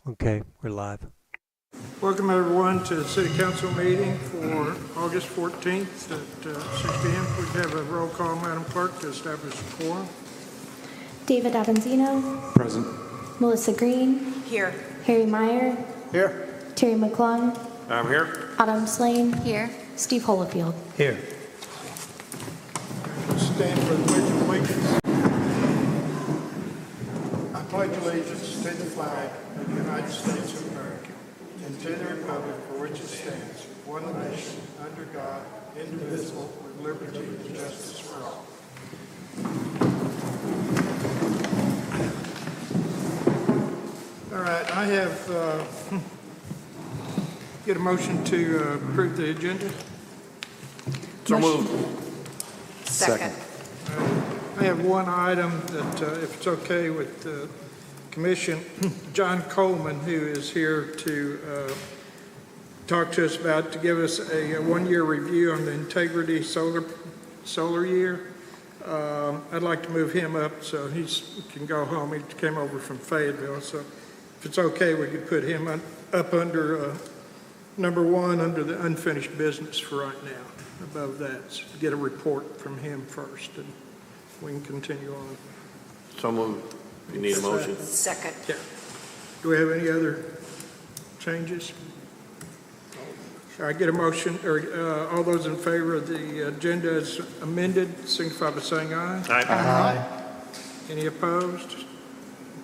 Okay, we're live. Welcome everyone to the City Council meeting for August 14th at 6 p.m. We have a roll call, Madam Clerk, to establish a quorum. David Avanzino. Present. Melissa Green. Here. Harry Meyer. Here. Terry McClung. I'm here. Autumn Slane. Here. Steve Holofield. Here. Stand for the Pledge of Allegiance. I pledge allegiance to the flag of the United States of America and to the republic for which it stands, one nation, under God, indivisible, with liberty and justice for all. All right, I have get a motion to approve the agenda. So moved. Second. I have one item that, if it's okay with the commission, John Coleman, who is here to talk to us about, to give us a one-year review on the Integrity Solar year. I'd like to move him up so he can go home. He came over from Fayetteville, so if it's okay, we could put him up under number one under the unfinished business for right now. Above that, so get a report from him first, and we can continue on. So moved. You need a motion? Second. Yeah. Do we have any other changes? All right, get a motion, or all those in favor of the agenda as amended, signify by saying aye. Aye. Any opposed?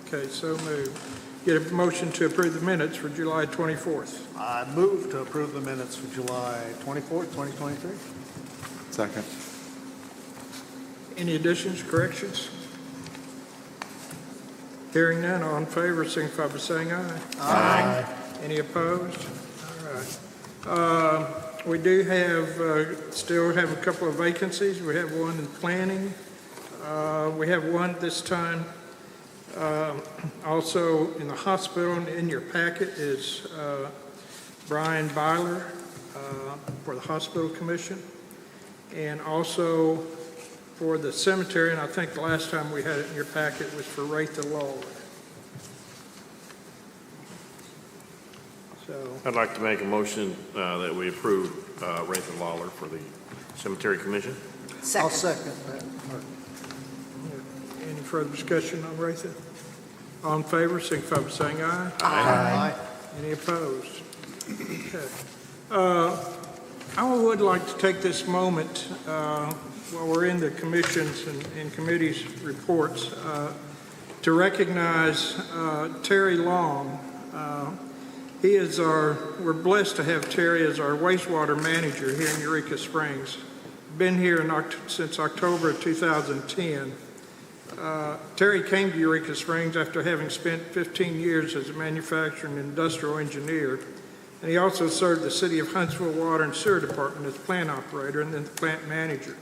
Okay, so moved. Get a motion to approve the minutes for July 24th. I move to approve the minutes for July 24th, 2023. Second. Any additions, corrections? Hearing none, all in favor, signify by saying aye. Aye. Any opposed? All right. We do have, still have a couple of vacancies. We have one in planning. We have one this time. Also in the hospital, and in your packet is Brian Byler for the Hospital Commission, and also for the cemetery, and I think the last time we had it in your packet was for Ratha Lawler. So, I'd like to make a motion that we approve Rathan Lawler for the Cemetery Commission. Second. I'll second that. any further discussion on Ratha? All in favor, signify by saying aye. Aye. Any opposed? Okay. I would like to take this moment while we're in the commissions and committees reports to recognize Terry Long. He is we're blessed to have Terry as our wastewater manager here in Eureka Springs. Been here since October of 2010. Terry came to Eureka Springs after having spent 15 years as a manufacturing and industrial engineer, and he also served the City of Huntsville Water and Sewer Department as plant operator and then the plant manager.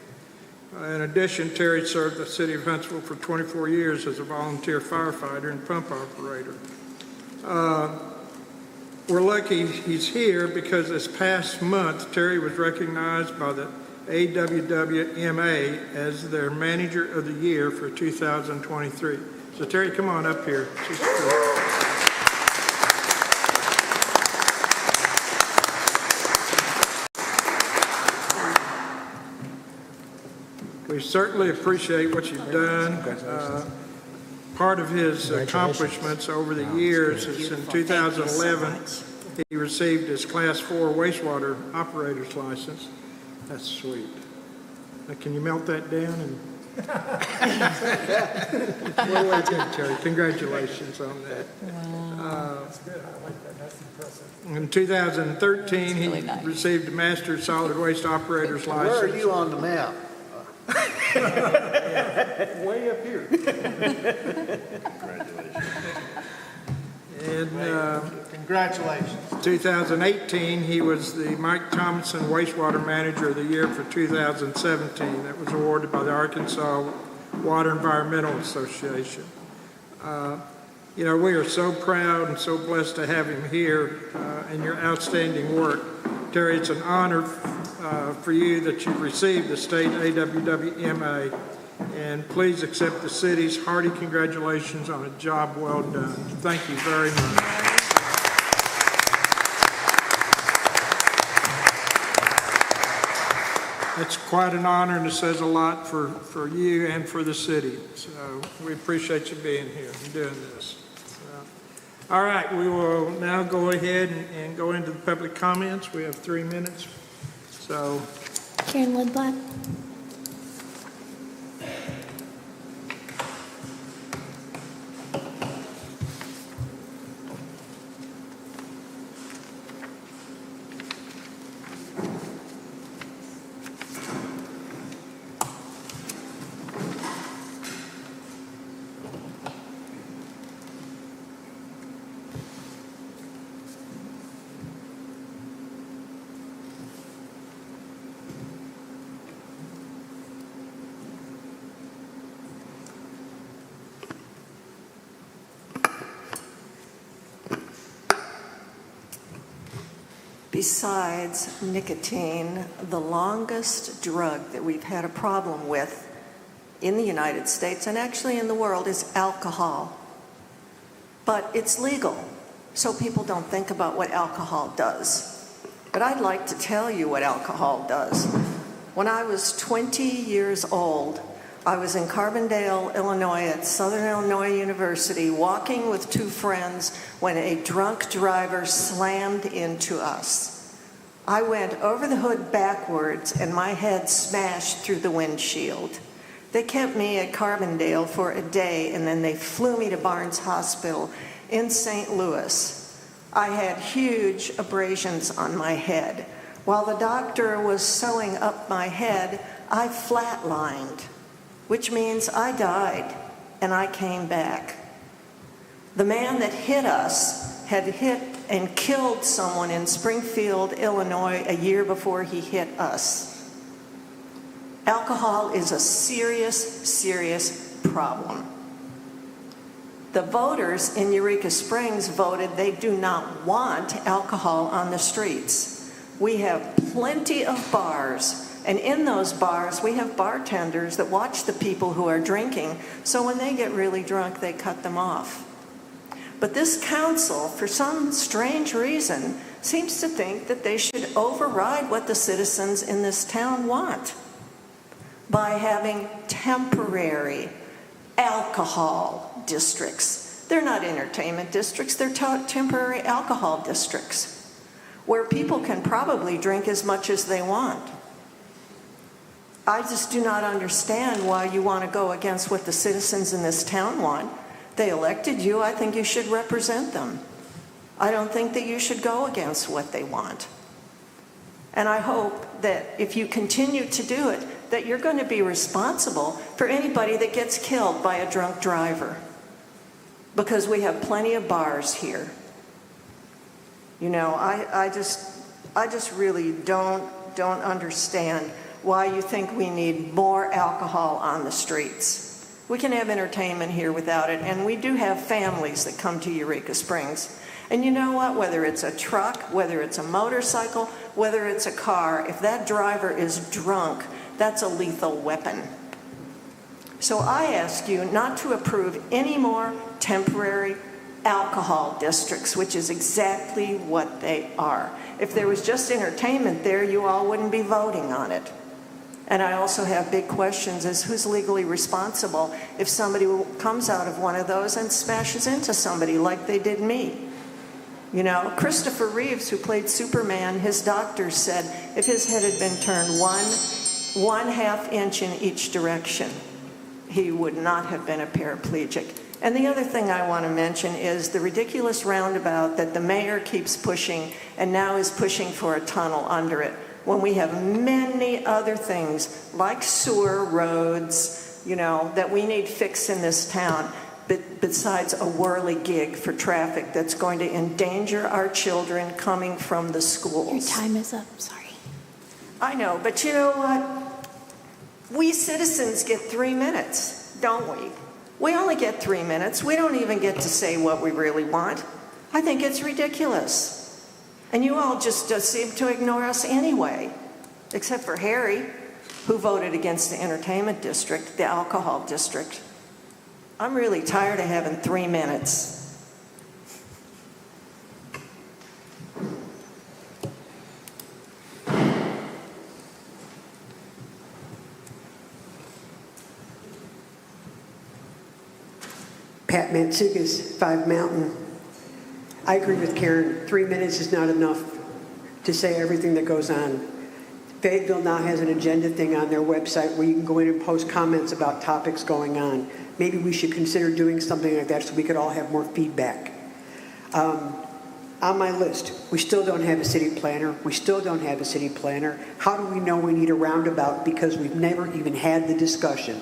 In addition, Terry served the City of Huntsville for 24 years as a volunteer firefighter and pump operator. We're lucky he's here because this past month, Terry was recognized by the AWWMA as their Manager of the Year for 2023. So Terry, come on up here. We certainly appreciate what you've done. Part of his accomplishments over the years is in 2011, he received his Class 4 wastewater operator's license. That's sweet. Now, can you melt that down? And well done, Terry. Congratulations on that. Wow. That's good. I like that. That's impressive. In 2013, he received a Master Solid Waste Operator's license. Where are you on the map? Way up here. Congratulations. And Congratulations. 2018, he was the Mike Thompson Wastewater Manager of the Year for 2017. That was awarded by the Arkansas Water Environmental Association. You know, we are so proud and so blessed to have him here and your outstanding work. Terry, it's an honor for you that you've received the state AWWMA, and please accept the city's hearty congratulations on a job well done. Thank you very much. It's quite an honor, and it says a lot for you and for the city. So we appreciate you being here and doing this. So, all right, we will now go ahead and go into the public comments. We have 3 minutes. So, Karen Lindblad. Besides nicotine, the longest drug that we've had a problem with in the United States and actually in the world is alcohol. But it's legal, so people don't think about what alcohol does. But I'd like to tell you what alcohol does. When I was 20 years old, I was in Carbondale, Illinois at Southern Illinois University walking with 2 friends when a drunk driver slammed into us. I went over the hood backwards and my head smashed through the windshield. They kept me at Carbondale for a day and then they flew me to Barnes Hospital in St. Louis. I had huge abrasions on my head. While the doctor was sewing up my head, I flatlined, which means I died and I came back. The man that hit us had hit and killed someone in Springfield, Illinois, a year before he hit us. Alcohol is a serious, serious problem. The voters in Eureka Springs voted they do not want alcohol on the streets. We have plenty of bars. And in those bars, we have bartenders that watch the people who are drinking, so when they get really drunk, they cut them off. But this council, for some strange reason, seems to think that they should override what the citizens in this town want by having temporary alcohol districts. They're not entertainment districts, they're temporary alcohol districts, where people can probably drink as much as they want. I just do not understand why you want to go against what the citizens in this town want. They elected you. I think you should represent them. I don't think that you should go against what they want. And I hope that if you continue to do it, that you're going to be responsible for anybody that gets killed by a drunk driver. Because we have plenty of bars here. You know, I just really don't understand why you think we need more alcohol on the streets. We can have entertainment here without it, and we do have families that come to Eureka Springs. And you know what? Whether it's a truck, whether it's a motorcycle, whether it's a car, if that driver is drunk, that's a lethal weapon. So I ask you not to approve any more temporary alcohol districts, which is exactly what they are. If there was just entertainment there, you all wouldn't be voting on it. And I also have big questions as who's legally responsible if somebody comes out of one of those and smashes into somebody like they did me. You know, Christopher Reeves, who played Superman, his doctor said if his head had been turned one half inch in each direction, he would not have been a paraplegic. And the other thing I want to mention is the ridiculous roundabout that the mayor keeps pushing and now is pushing for a tunnel under it, when we have many other things like sewer roads, you know, that we need fixed in this town, besides a whirligig for traffic that's going to endanger our children coming from the schools. Your time is up, sorry. I know, but you know what? We citizens get 3 minutes, don't we? We only get 3 minutes. We don't even get to say what we really want. I think it's ridiculous. And you all just seem to ignore us anyway, except for Harry, who voted against the entertainment district, the alcohol district. I'm really tired of having 3 minutes. Pat Matsoukas, 5 Mountain. I agree with Karen. 3 minutes is not enough to say everything that goes on. Fayetteville now has an agenda thing on their website where you can go in and post comments about topics going on. Maybe we should consider doing something like that so we could all have more feedback. On my list, we still don't have a city planner. We still don't have a city planner. How do we know we need a roundabout? Because we've never even had the discussion.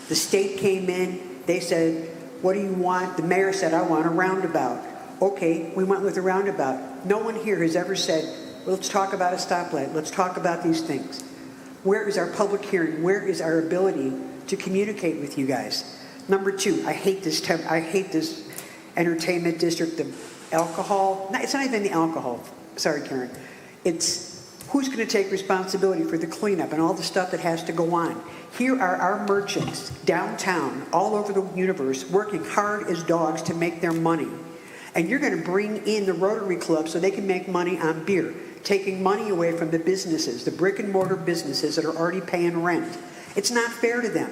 The state came in, they said, what do you want? The mayor said, I want a roundabout. Okay, we went with a roundabout. No one here has ever said, well, let's talk about a stoplight. Let's talk about these things. Where is our public hearing? Where is our ability to communicate with you guys? Number 2, I hate this entertainment district, the alcohol. No, it's not even the alcohol. Sorry, Karen. It's who's going to take responsibility for the cleanup and all the stuff that has to go on. Here are our merchants downtown, all over the universe, working hard as dogs to make their money. And you're going to bring in the Rotary Club so they can make money on beer, taking money away from the businesses, the brick and mortar businesses that are already paying rent. It's not fair to them.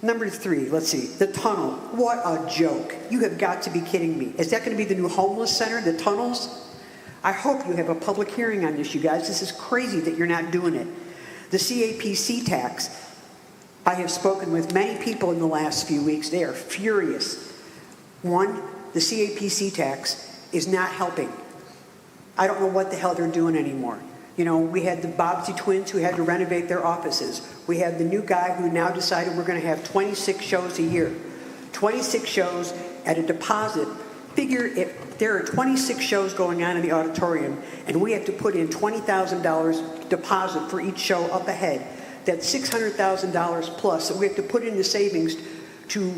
Number 3, let's see, the tunnel. What a joke. You have got to be kidding me. Is that going to be the new homeless center, the tunnels? I hope you have a public hearing on this, you guys. This is crazy that you're not doing it. The CAPC tax. I have spoken with many people in the last few weeks. They are furious. 1, the CAPC tax is not helping. I don't know what the hell they're doing anymore. You know, we had the Bobbsey twins who had to renovate their offices. We have the new guy who now decided we're going to have 26 shows a year. 26 shows at a deposit. Figure if there are 26 shows going on in the auditorium and we have to put in $20,000 deposit for each show up ahead, that's $600,000 plus that we have to put into savings to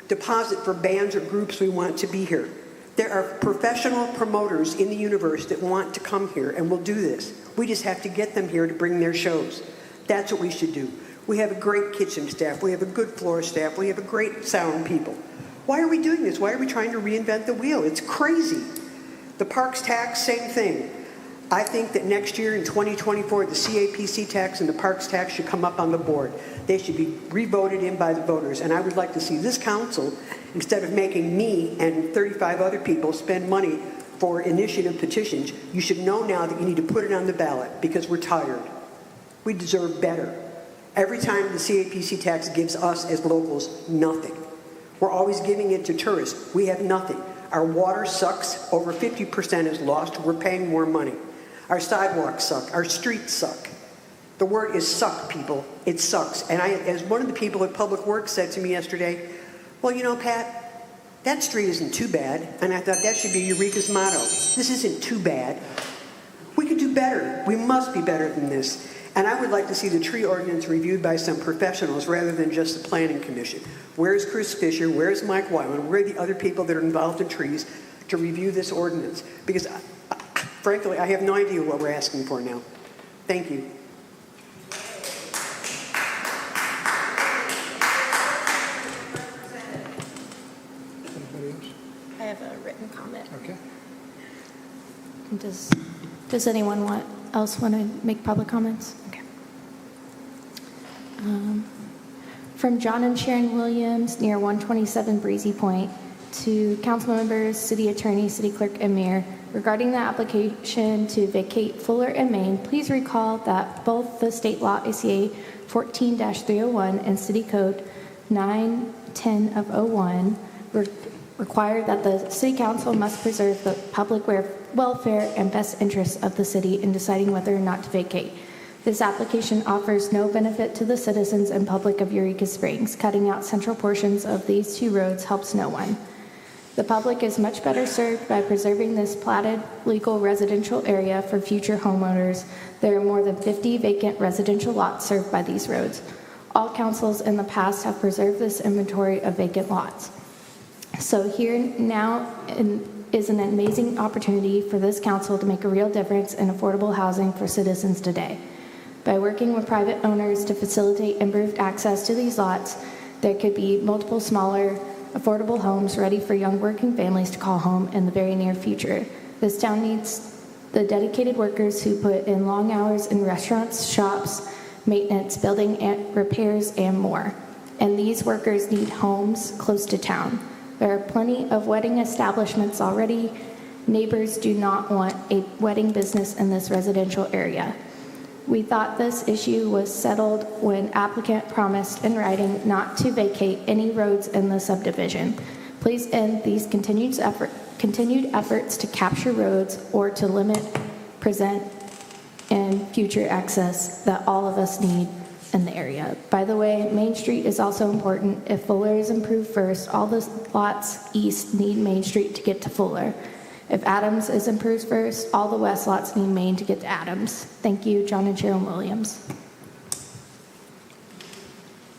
deposit for bands or groups we want to be here. There are professional promoters in the universe that want to come here and will do this. We just have to get them here to bring their shows. That's what we should do. We have a great kitchen staff. We have a good floor staff. We have a great sound people. Why are we doing this? Why are we trying to reinvent the wheel? It's crazy. The parks tax, same thing. I think that next year in 2024, the CAPC tax and the parks tax should come up on the board. They should be re-voted in by the voters. And I would like to see this council, instead of making me and 35 other people spend money for initiative petitions, you should know now that you need to put it on the ballot because we're tired. We deserve better. Every time the CAPC tax gives us as locals nothing. We're always giving it to tourists. We have nothing. Our water sucks. Over 50% is lost. We're paying more money. Our sidewalks suck. Our streets suck. The word is suck, people. It sucks. And as one of the people at Public Works said to me yesterday, well, you know, Pat, that street isn't too bad. And I thought that should be Eureka's motto. This isn't too bad. We could do better. We must be better than this. And I would like to see the tree ordinance reviewed by some professionals rather than just the Planning Commission. Where's Chris Fisher? Where's Mike Wyman? Where are the other people that are involved in trees to review this ordinance? Because, frankly, I have no idea what we're asking for now. Thank you. Anybody else? I have a written comment. Okay. Does anyone else want to make public comments? Okay. From John and Sharon Williams near 127 Breezy Point to council members, city attorney, city clerk, and mayor. Regarding the application to vacate Fuller and Main, please recall that both the state law ACA 14-301 and city code 910 of 01 require that the city council must preserve the public welfare and best interests of the city in deciding whether or not to vacate. This application offers no benefit to the citizens and public of Eureka Springs. Cutting out central portions of these two roads helps no one. The public is much better served by preserving this platted legal residential area for future homeowners. There are more than 50 vacant residential lots served by these roads. All councils in the past have preserved this inventory of vacant lots. So here now is an amazing opportunity for this council to make a real difference in affordable housing for citizens today. By working with private owners to facilitate improved access to these lots, there could be multiple smaller, affordable homes ready for young working families to call home in the very near future. This town needs the dedicated workers who put in long hours in restaurants, shops, maintenance, building and repairs, and more. And these workers need homes close to town. There are plenty of wedding establishments already. Neighbors do not want a wedding business in this residential area. We thought this issue was settled when applicant promised in writing not to vacate any roads in the subdivision. Please end these continued efforts to capture roads or to limit present and future access that all of us need in the area. By the way, Main Street is also important. If Fuller is improved first, all the lots east need Main Street to get to Fuller. If Adams is improved first, all the west lots need Main to get to Adams. Thank you, John and Sharon Williams.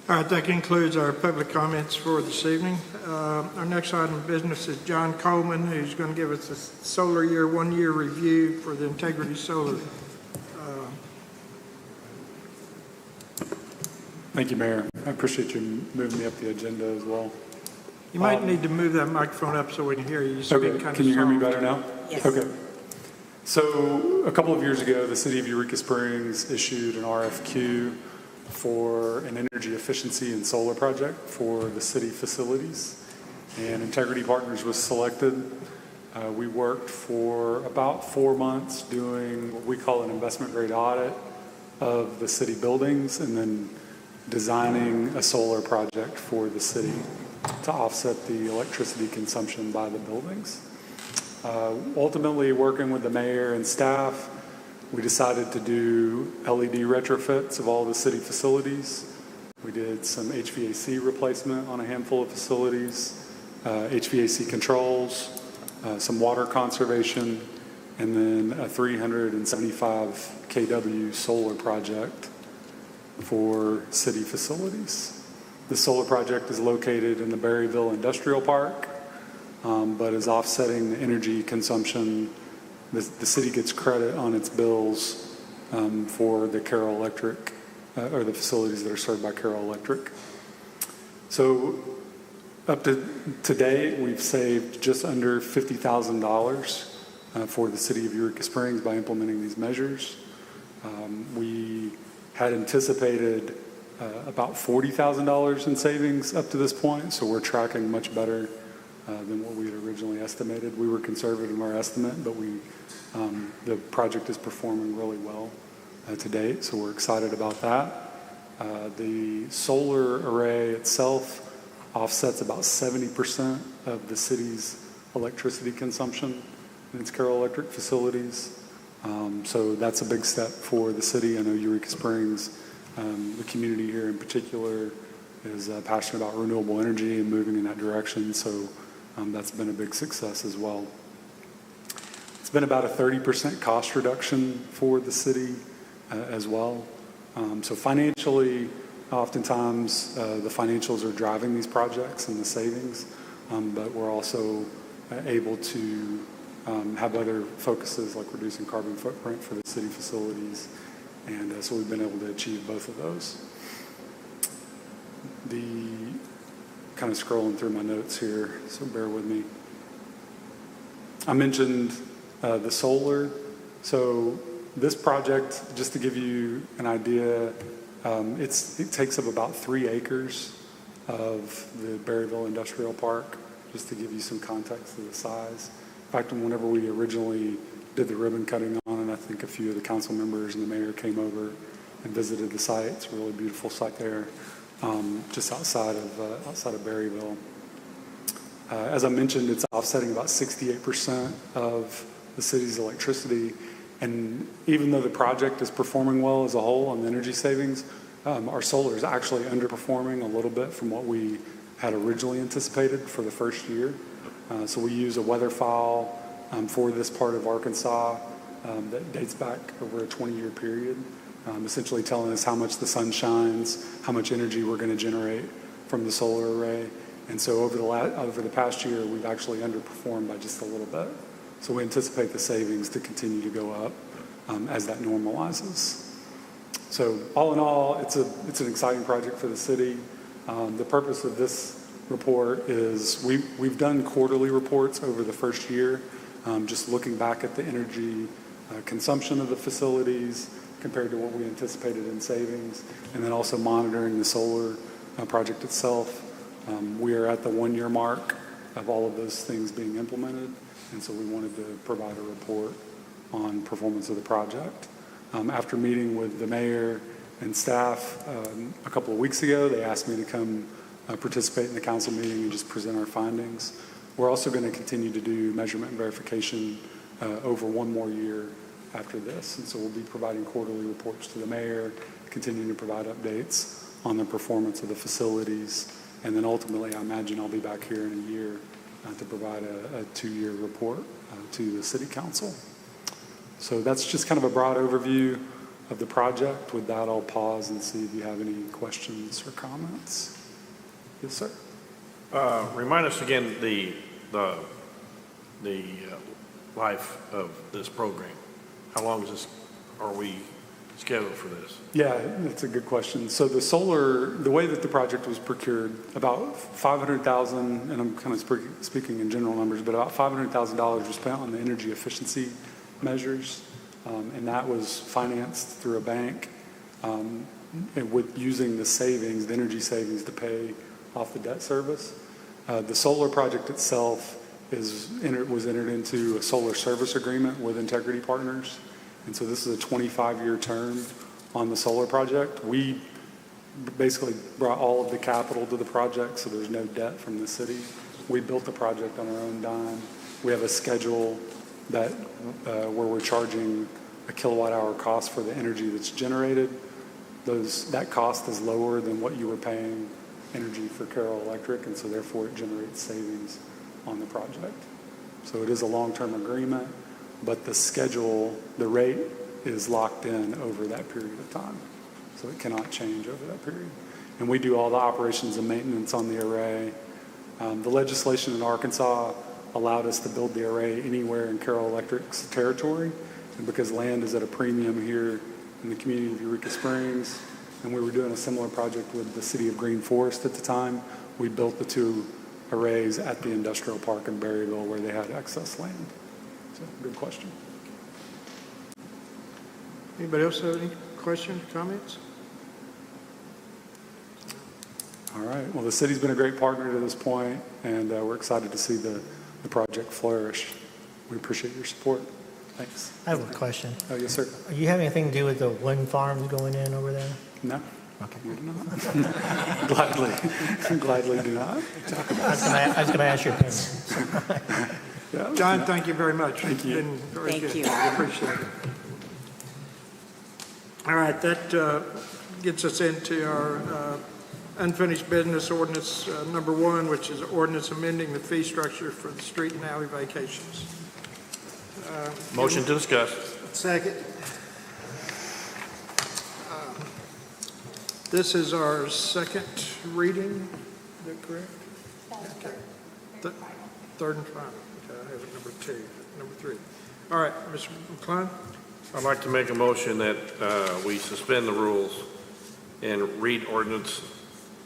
All right, that concludes our public comments for this evening. Our next item of business is John Coleman, who's going to give us a solar year, 1 year review for the Integrity Solar. Thank you, Mayor. I appreciate you moving me up the agenda as well. You might need to move that microphone up so we can hear you. You speak Okay, kind of can you hear me soft. better now? Yes. Okay. So a couple of years ago, the city of Eureka Springs issued an RFQ for an energy efficiency and solar project for the city facilities, and Integrity Partners was selected. We worked for about 4 months doing what we call an investment grade audit of the city buildings and then designing a solar project for the city to offset the electricity consumption by the buildings. Ultimately, working with the mayor and staff, we decided to do LED retrofits of all the city facilities. We did some HVAC replacement on a handful of facilities, HVAC controls, some water conservation, and then a 375 kW solar project for city facilities. The solar project is located in the Berryville Industrial Park, but is offsetting the energy consumption. The city gets credit on its bills for the Carroll Electric, or the facilities that are served by Carroll Electric. So up to today, we've saved just under $50,000 for the city of Eureka Springs by implementing these measures. We had anticipated about $40,000 in savings up to this point, so we're tracking much better than what we had originally estimated. We were conservative in our estimate, but the project is performing really well to date, so we're excited about that. The solar array itself offsets about 70% of the city's electricity consumption in its Carroll Electric facilities. So that's a big step for the city. I know Eureka Springs, the community here in particular, is passionate about renewable energy and moving in that direction. So that's been a big success as well. It's been about a 30% cost reduction for the city as well. So financially, oftentimes the financials are driving these projects and the savings, but we're also able to have other focuses like reducing carbon footprint for the city facilities. And so we've been able to achieve both of those. Kind of scrolling through my notes here, so bear with me. I mentioned the solar. So this project, just to give you an idea, it takes up about 3 acres of the Berryville Industrial Park, just to give you some context of the size. In fact, whenever we originally did the ribbon cutting on it, I think a few of the council members and the mayor came over and visited the site. It's a really beautiful site there, just outside of Berryville. As I mentioned, it's offsetting about 68% of the city's electricity. And even though the project is performing well as a whole on the energy savings, our solar is actually underperforming a little bit from what we had originally anticipated for the first year. So we use a weather file for this part of Arkansas that dates back over a 20-year period, essentially telling us how much the sun shines, how much energy we're going to generate from the solar array. And so over the past year, we've actually underperformed by just a little bit. So we anticipate the savings to continue to go up as that normalizes. So all in all, it's an exciting project for the city. The purpose of this report is we've done quarterly reports over the first year, just looking back at the energy consumption of the facilities compared to what we anticipated in savings, and then also monitoring the solar project itself. We are at the 1-year mark of all of those things being implemented. And so we wanted to provide a report on performance of the project. After meeting with the mayor and staff a couple of weeks ago, they asked me to come participate in the council meeting and just present our findings. We're also going to continue to do measurement and verification over one more year after this. And so we'll be providing quarterly reports to the mayor, continuing to provide updates on the performance of the facilities. And then ultimately, I imagine I'll be back here in a year to provide a 2-year report to the city council. So that's just kind of a broad overview of the project. With that, I'll pause and see if you have any questions or comments. Yes, sir. Remind us again the life of this program. How long are we scheduled for this? Yeah, that's a good question. So the way that the project was procured, about $500,000, and I'm kind of speaking in general numbers, but about $500,000 was spent on the energy efficiency measures, and that was financed through a bank, and with using the energy savings to pay off the debt service. The solar project itself was entered into a solar service agreement with Integrity Partners. And so this is a 25-year term on the solar project. We basically brought all of the capital to the project, so there's no debt from the city. We built the project on our own dime. We have a schedule that where we're charging a kilowatt hour cost for the energy that's generated. That cost is lower than what you were paying energy for Carroll Electric, and so therefore it generates savings on the project. So it is a long-term agreement, but the schedule, the rate is locked in over that period of time. So it cannot change over that period. And we do all the operations and maintenance on the array. The legislation in Arkansas allowed us to build the array anywhere in Carroll Electric's territory. And because land is at a premium here in the community of Eureka Springs, and we were doing a similar project with the city of Green Forest at the time, we built the 2 arrays at the industrial park in Berryville where they had excess land. So, good question. Anybody else have any questions, comments? All right. Well, the city's been a great partner to this point, and we're excited to see the project flourish. We appreciate your support. Thanks. I have a question. Oh, yes, sir. Do you have anything to do with the wind farms going in over there? No. Okay. We do not. Gladly do not. I was going to ask your opinion. Yeah. John, thank you very much. Thank you. It's been very Thank good. you. I appreciate it. All right, that gets us into our unfinished business ordinance number 1, which is ordinance amending the fee structure for the street and alley vacations. Motion to discuss. Second. This is our second reading, is that correct? Okay. Third and final. Okay, I have it number 2, number 3. All right, Mr. McClung? I'd like to make a motion that we suspend the rules and read ordinance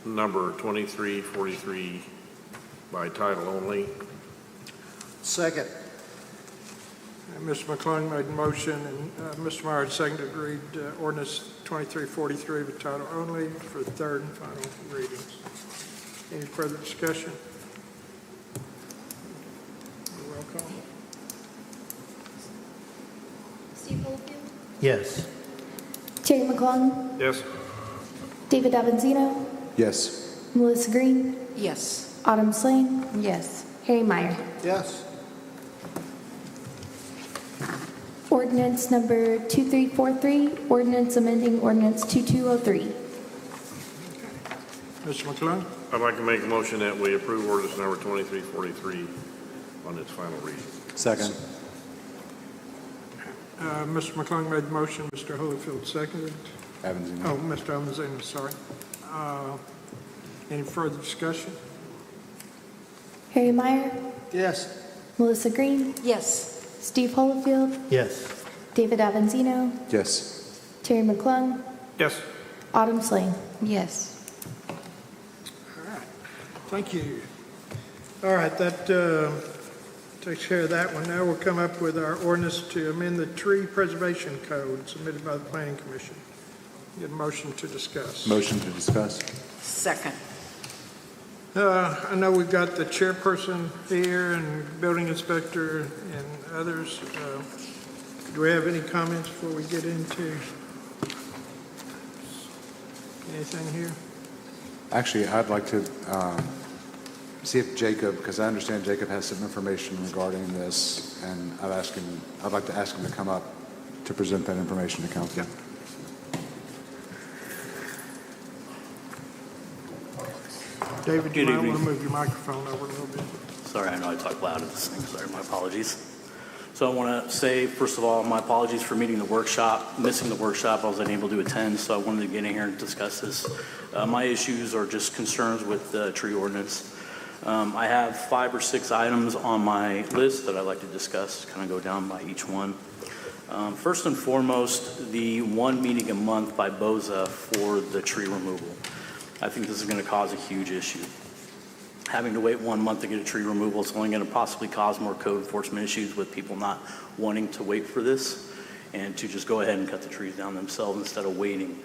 number 2343 by title only. Second. Mr. McClung made a motion, and Mr. Myers seconded to read ordinance 2343 by title only for the third and final readings. Any further discussion? Roll call. Steve Holfield, Yes. Terry McClung, Yes. David Avanzino, Yes. Melissa Green, Yes. Autumn Slane, Yes. Harry Meyer. Yes. Ordinance number 2343, ordinance amending ordinance 2203. Mr. McClung? I'd like to make a motion that we approve ordinance number 2343 on its final reading. Second. Mr. McClung made the motion, Mr. Holyfield seconded. Avanzino. Oh, Mr. Avanzino, sorry. Any further discussion? Harry Meyer, Yes. Melissa Green, Yes. Steve Holofield, Yes. David Avanzino, Yes. Terry McClung, Yes. Autumn Slane. Yes. Thank you. All right, that takes care of that one. Now we'll come up with our ordinance to amend the tree preservation code submitted by the Planning Commission. Get a motion to discuss. Motion to discuss. Second. I know we've got the chairperson here and building inspector and others. Do we have any comments before we get into anything here? Actually, I'd like to see if Jacob, because I understand Jacob has some information regarding this, and I'd like to ask him to come up to present that information to council. David, you Good might want to evening. move your microphone over a little bit. Sorry, I know I talk loud at this thing. Sorry, my apologies. So I want to say, first of all, my apologies for missing the workshop. I was unable to attend, so I wanted to get in here and discuss this. My issues are just concerns with the tree ordinance. I have 5 or 6 items on my list that I'd like to discuss, kind of go down by each one. First and foremost, the 1 meeting a month by BOZA for the tree removal. I think this is going to cause a huge issue. Having to wait 1 month to get a tree removal is only going to possibly cause more code enforcement issues with people not wanting to wait for this and to just go ahead and cut the trees down themselves instead of waiting.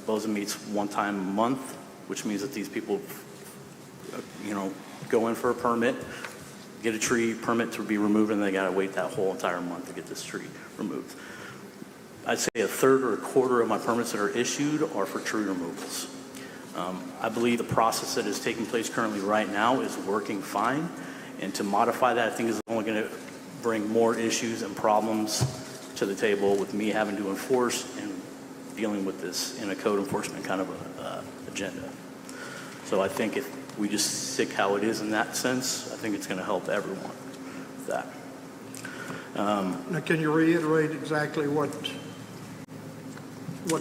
BOZA meets 1 time a month, which means that these people, go in for a permit, get a tree permit to be removed, and they got to wait that whole entire month to get this tree removed. I'd say a third or a quarter of my permits that are issued are for tree removals. I believe the process that is taking place currently right now is working fine, and to modify that I think is only going to bring more issues and problems to the table with me having to enforce and dealing with this in a code enforcement kind of agenda. So I think if we just stick how it is in that sense, I think it's going to help everyone with that. Now, can you reiterate exactly what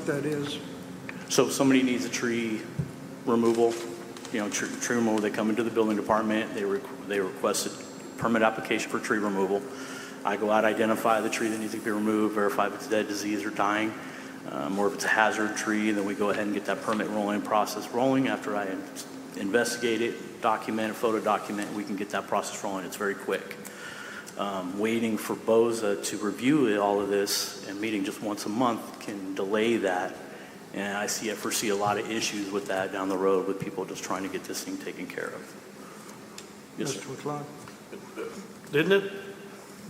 that is? So if somebody needs a tree removal, tree removal, they come into the building department, they request a permit application for tree removal. I go out, identify the tree that needs to be removed, verify if it's dead, diseased, or dying, or if it's a hazard tree, then we go ahead and get that permit process rolling. After I investigate it, document it, photo document, we can get that process rolling. It's very quick. Waiting for BOZA to review all of this and meeting just once a month can delay that. And I foresee a lot of issues with that down the road with people just trying to get this thing taken care of. Yes, sir. Mr. McClung?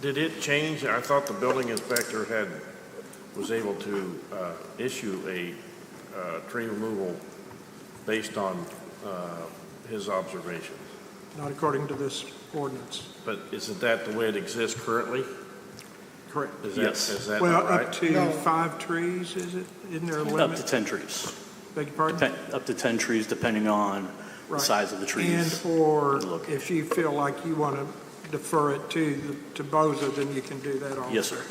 Did it change? I thought the building inspector was able to issue a tree removal based on his observations. Not according to this ordinance. But isn't that the way it exists currently? Correct. Yes. Is that Well, not right? up to 5 trees, is it? Isn't there a limit? Up to 10 trees. Beg your pardon? Up to 10 trees, depending on the Right. size of the trees. And/or Look. if you feel like you want to defer it to BOZA, then you can do that also. Yes, sir.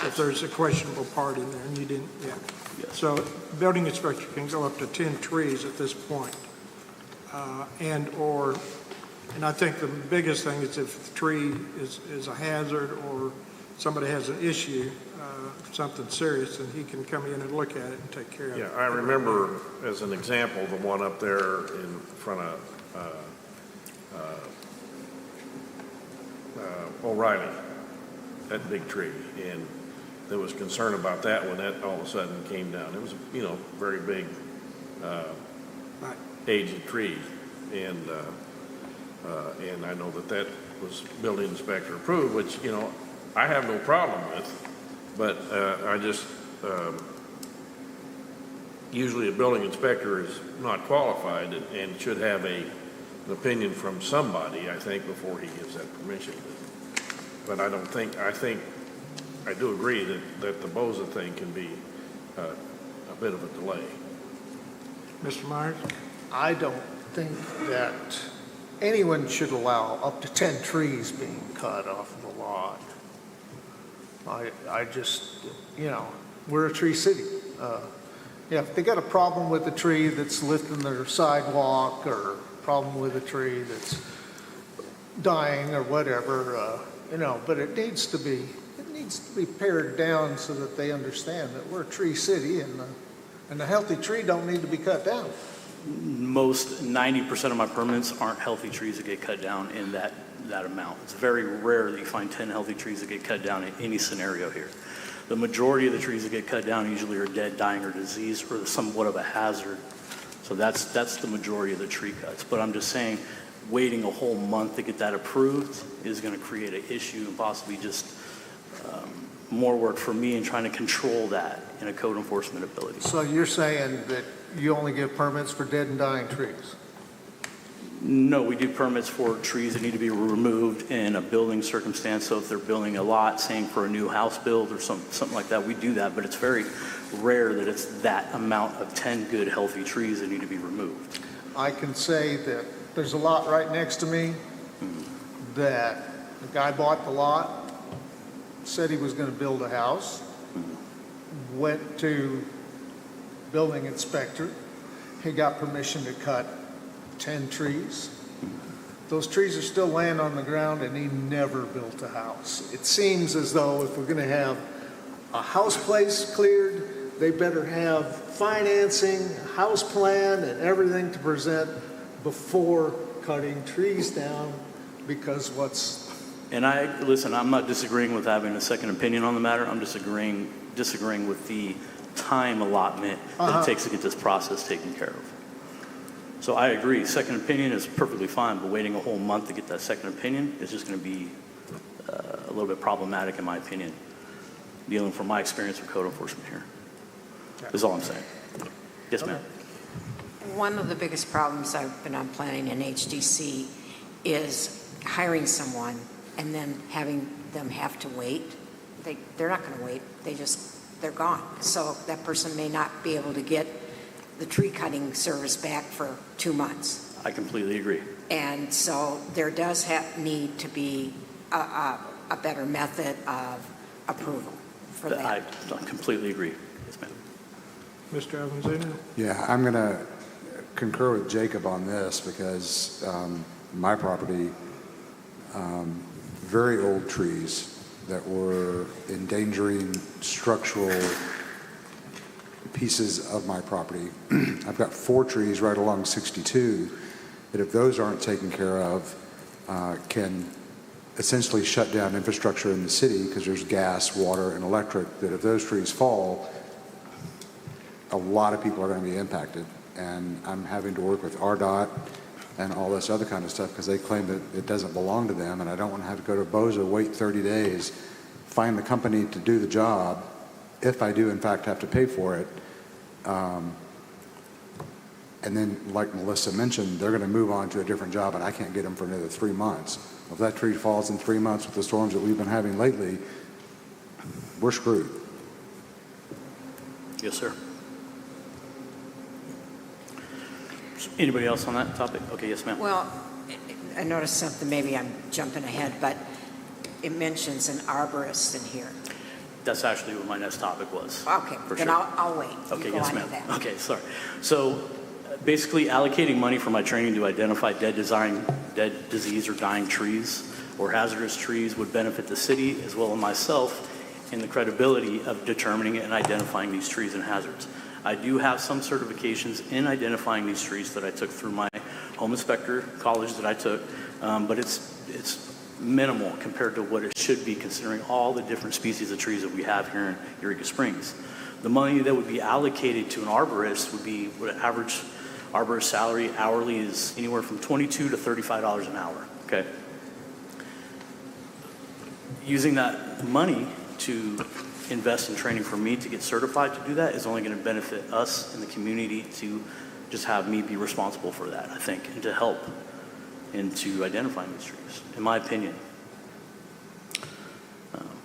If there's a questionable part in there and you didn't, yeah. Yes. So building inspector can go up to 10 trees at this point. And I think the biggest thing is if the tree is a hazard or somebody has an issue, something serious, then he can come in and look at it and take care of it. Yeah, I remember, as an example, the one up there in front of O'Reilly, that big tree, and there was concern about that when that all of a sudden came down. It was, very big, Right. aged tree, and I know that was building inspector approved, which, I have no problem with, but I just, usually a building inspector is not qualified and should have an opinion from somebody, I think, before he gives that permission. But I do agree that the BOZA thing can be a bit of a delay. Mr. Myers? I don't think that anyone should allow up to 10 trees being cut off of the lot. I just, we're a tree city. If they got a problem with a tree that's lifting their sidewalk or problem with a tree that's dying or whatever, but it needs to be pared down so that they understand that we're a tree city and a healthy tree don't need to be cut down. Most 90% of my permits aren't healthy trees that get cut down in that amount. It's very rare that you find 10 healthy trees that get cut down in any scenario here. The majority of the trees that get cut down usually are dead, dying, or diseased, or somewhat of a hazard. So that's the majority of the tree cuts. But I'm just saying, waiting a whole month to get that approved is going to create an issue and possibly just more work for me in trying to control that in a code enforcement ability. So you're saying that you only give permits for dead and dying trees? No, we do permits for trees that need to be removed in a building circumstance. So if they're building a lot, saying for a new house build or something like that, we do that. But it's very rare that it's that amount of 10 good, healthy trees that need to be removed. I can say that there's a lot right next to me that the guy bought the lot, said he was going to build a house, went to building inspector. He got permission to cut 10 trees. Those trees are still laying on the ground, and he never built a house. It seems as though if we're going to have a house place cleared, they better have financing, house plan, and everything to present before cutting trees down, because And listen, I'm not disagreeing with having a second opinion on the matter. I'm disagreeing with the time allotment that it takes to get this process taken care of. So I agree, second opinion is perfectly fine, but waiting a whole month to get that second opinion is just going to be a little bit problematic in my opinion, dealing from my experience with code enforcement here. Is all I'm saying. Yes, ma'am. One of the biggest problems I've been on planning in HDC is hiring someone and then having them have to wait. They're not going to wait. They're gone. So that person may not be able to get the tree cutting service back for 2 months. I completely agree. And so there does need to be a better method of approval for that. I completely agree. Yes, ma'am. Mr. Avanzino? Yeah, I'm going to concur with Jacob on this because my property, very old trees that were endangering structural pieces of my property. I've got 4 trees right along 62 that if those aren't taken care of, can essentially shut down infrastructure in the city because there's gas, water, and electric, that if those trees fall, a lot of people are going to be impacted. And I'm having to work with RDOT and all this other kind of stuff because they claim that it doesn't belong to them, and I don't want to have to go to BOZA, wait 30 days, find the company to do the job, if I do in fact have to pay for it. And then, like Melissa mentioned, they're going to move on to a different job and I can't get them for another 3 months. If that tree falls in 3 months with the storms that we've been having lately, we're screwed. Yes, sir. Anybody else on that topic? Okay, yes, ma'am. Well, I noticed something, maybe I'm jumping ahead, but it mentions an arborist in here. That's actually what my next topic was. Okay, for then sure. I'll wait. You Okay, go yes, on to ma'am. that. Okay, sorry. So basically allocating money for my training to identify dead disease or dying trees or hazardous trees would benefit the city as well as myself in the credibility of determining and identifying these trees and hazards. I do have some certifications in identifying these trees that I took through my home inspector college that I took, but it's minimal compared to what it should be considering all the different species of trees that we have here in Eureka Springs. The money that would be allocated to an arborist would be what an average arborist salary hourly is anywhere from $22 to $35 an hour, okay? Using that money to invest in training for me to get certified to do that is only going to benefit us in the community to just have me be responsible for that, I think, and to help into identifying these trees, in my opinion.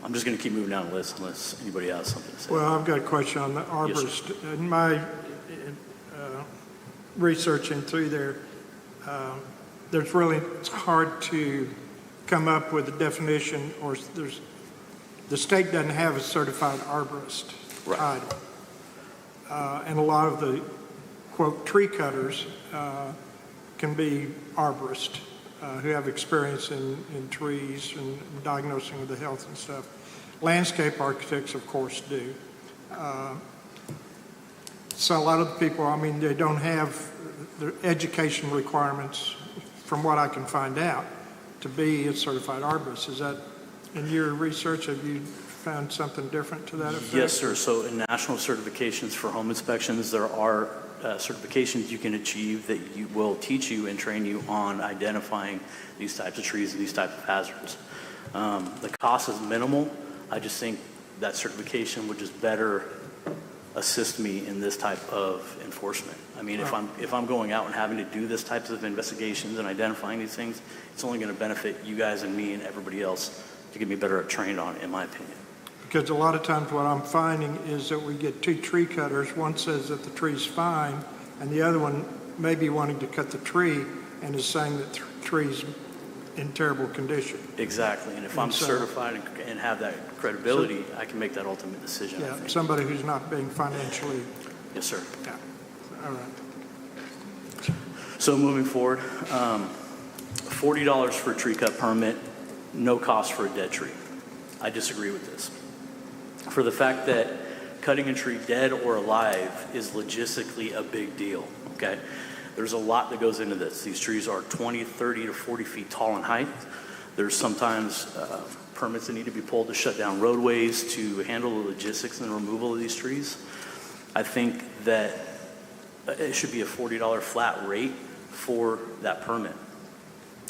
I'm just going to keep moving down the list unless anybody has something to say. Well, I've got a question on the arborist. Yes, in my researching through there, it's hard to come up with a definition, or the state doesn't have a certified arborist title. And a lot of the, quote, tree cutters can be arborists who have experience in trees and diagnosing of the health and stuff. Landscape architects, of course, do. So a lot of the people, I mean, they don't have the education requirements, from what I can find out, to be a certified arborist. Is that, in your research, have you found something different to that effect? Yes, sir. So in national certifications for home inspections, there are certifications you can achieve that you will teach you and train you on identifying these types of trees and these types of hazards. The cost is minimal. I just think that certification would just better assist me in this type of enforcement. I mean, if I'm going out and having to do this types of investigations and identifying these things, it's only going to benefit you guys and me and everybody else to get me better trained on it, in my opinion. Because a lot of times what I'm finding is that we get two tree cutters. One says that the tree's fine, and the other one may be wanting to cut the tree and is saying that the tree's in terrible condition. Exactly, and if I'm certified and have that credibility, I can make that ultimate decision, I Yeah, think. somebody who's not being financially, Yes, sir. yeah, all right. So moving forward, $40 for a tree cut permit, no cost for a dead tree. I disagree with this. For the fact that cutting a tree dead or alive is logistically a big deal, okay? There's a lot that goes into this. These trees are 20, 30 to 40 feet tall in height. There's sometimes permits that need to be pulled to shut down roadways to handle the logistics and the removal of these trees. I think that it should be a $40 flat rate for that permit.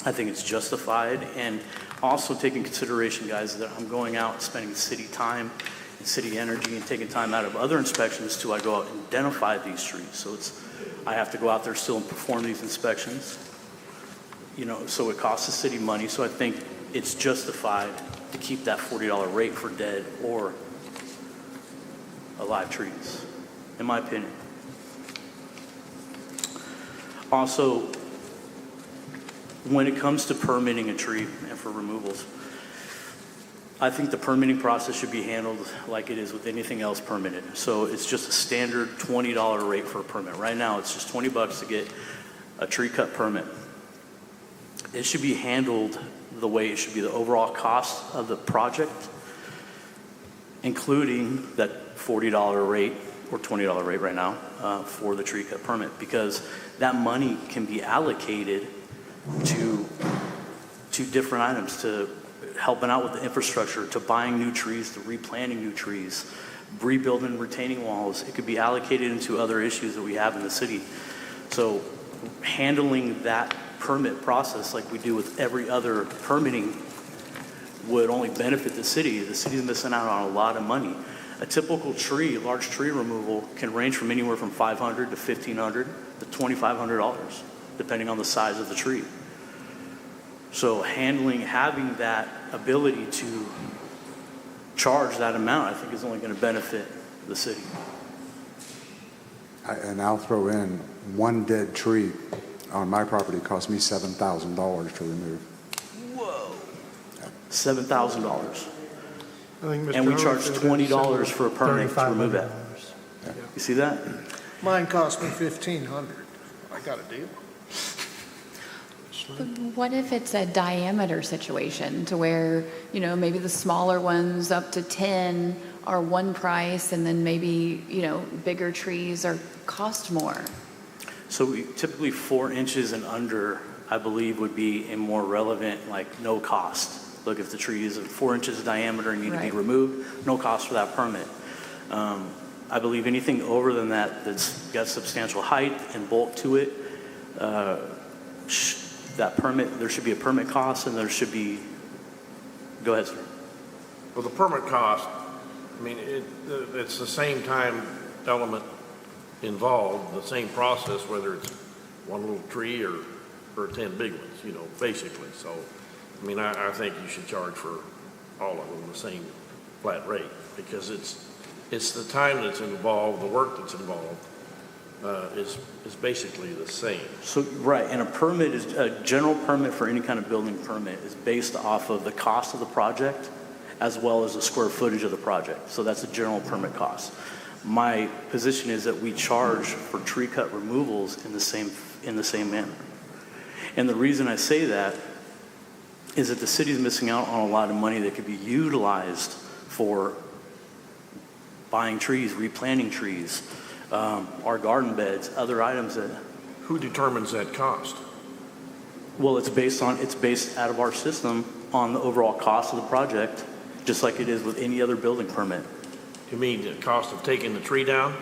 I think it's justified, and also take in consideration, guys, that I'm going out and spending city time and city energy and taking time out of other inspections to I go out and identify these trees. So I have to go out there still and perform these inspections. You know, so it costs the city money. So I think it's justified to keep that $40 rate for dead or alive trees, in my opinion. Also, when it comes to permitting a tree and for removals, I think the permitting process should be handled like it is with anything else permitted. So it's just a standard $20 rate for a permit. Right now, it's just $20 to get a tree cut permit. It should be handled the way it should be, the overall cost of the project, including that $40 rate or $20 rate right now for the tree cut permit, because that money can be allocated to different items, to helping out with the infrastructure, to buying new trees, to replanting new trees, rebuilding retaining walls. It could be allocated into other issues that we have in the city. So handling that permit process like we do with every other permitting would only benefit the city. The city's missing out on a lot of money. A typical tree, large tree removal, can range from anywhere from $500 to $1,500 to $2,500, depending on the size of the tree. So having that ability to charge that amount, I think is only going to benefit the city. And I'll throw in, one dead tree on my property cost me $7,000 to remove. Whoa. $7,000. I think Mr. And we Hurd charge said $20 for a permit to remove that. $3,500. You see that? Mine cost me $1,500. I got a deal. But what if it's a diameter situation to where, you know, maybe the smaller ones up to 10 are one price and then maybe, you know, bigger trees are cost more? So typically 4 inches and under, I believe, would be a more relevant, like no cost. Look, if the tree is 4 inches diameter and need to be Right. removed, no cost for that permit. I believe anything over than that that's got substantial height and bulk to it, that permit, there should be a permit cost and there should be, go ahead, sir. Well, the permit cost, I mean, it's the same time element involved, the same process, whether it's one little tree or 10 big ones, you know, basically. So, I mean, I think you should charge for all of them the same flat rate, because it's the time that's involved, the work that's involved is basically the same. So, right, and a general permit for any kind of building permit is based off of the cost of the project as well as the square footage of the project. So that's a general permit cost. My position is that we charge for tree cut removals in the same manner. And the reason I say that is that the city's missing out on a lot of money that could be utilized for buying trees, replanting trees, our garden beds, other items that. Who determines that cost? Well, it's based out of our system on the overall cost of the project, just like it is with any other building permit. You mean the cost of taking the tree down?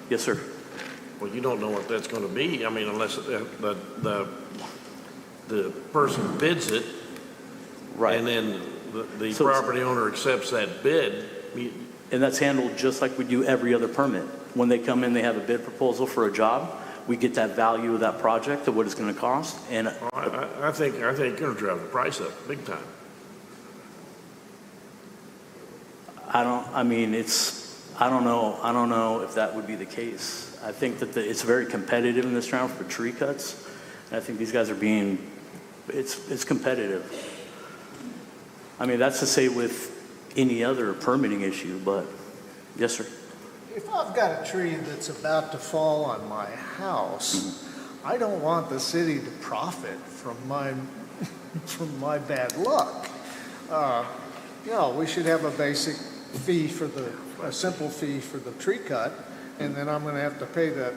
Yes, sir. Well, you don't know what that's going to be. I mean, unless the person bids it, Right. and then the So- property owner accepts that bid. And that's handled just like we do every other permit. When they come in, they have a bid proposal for a job. We get that value of that project, of what it's going to cost, and I think you're going to drive the price up big time. I don't know if that would be the case. I think that it's very competitive in this round for tree cuts. And I think these guys are it's competitive. I mean, that's to say with any other permitting issue, but yes, sir. If I've got a tree that's about to fall on my house, I don't want the city to profit from my bad luck. We should have a basic fee a simple fee for the tree cut, and then I'm going to have to pay that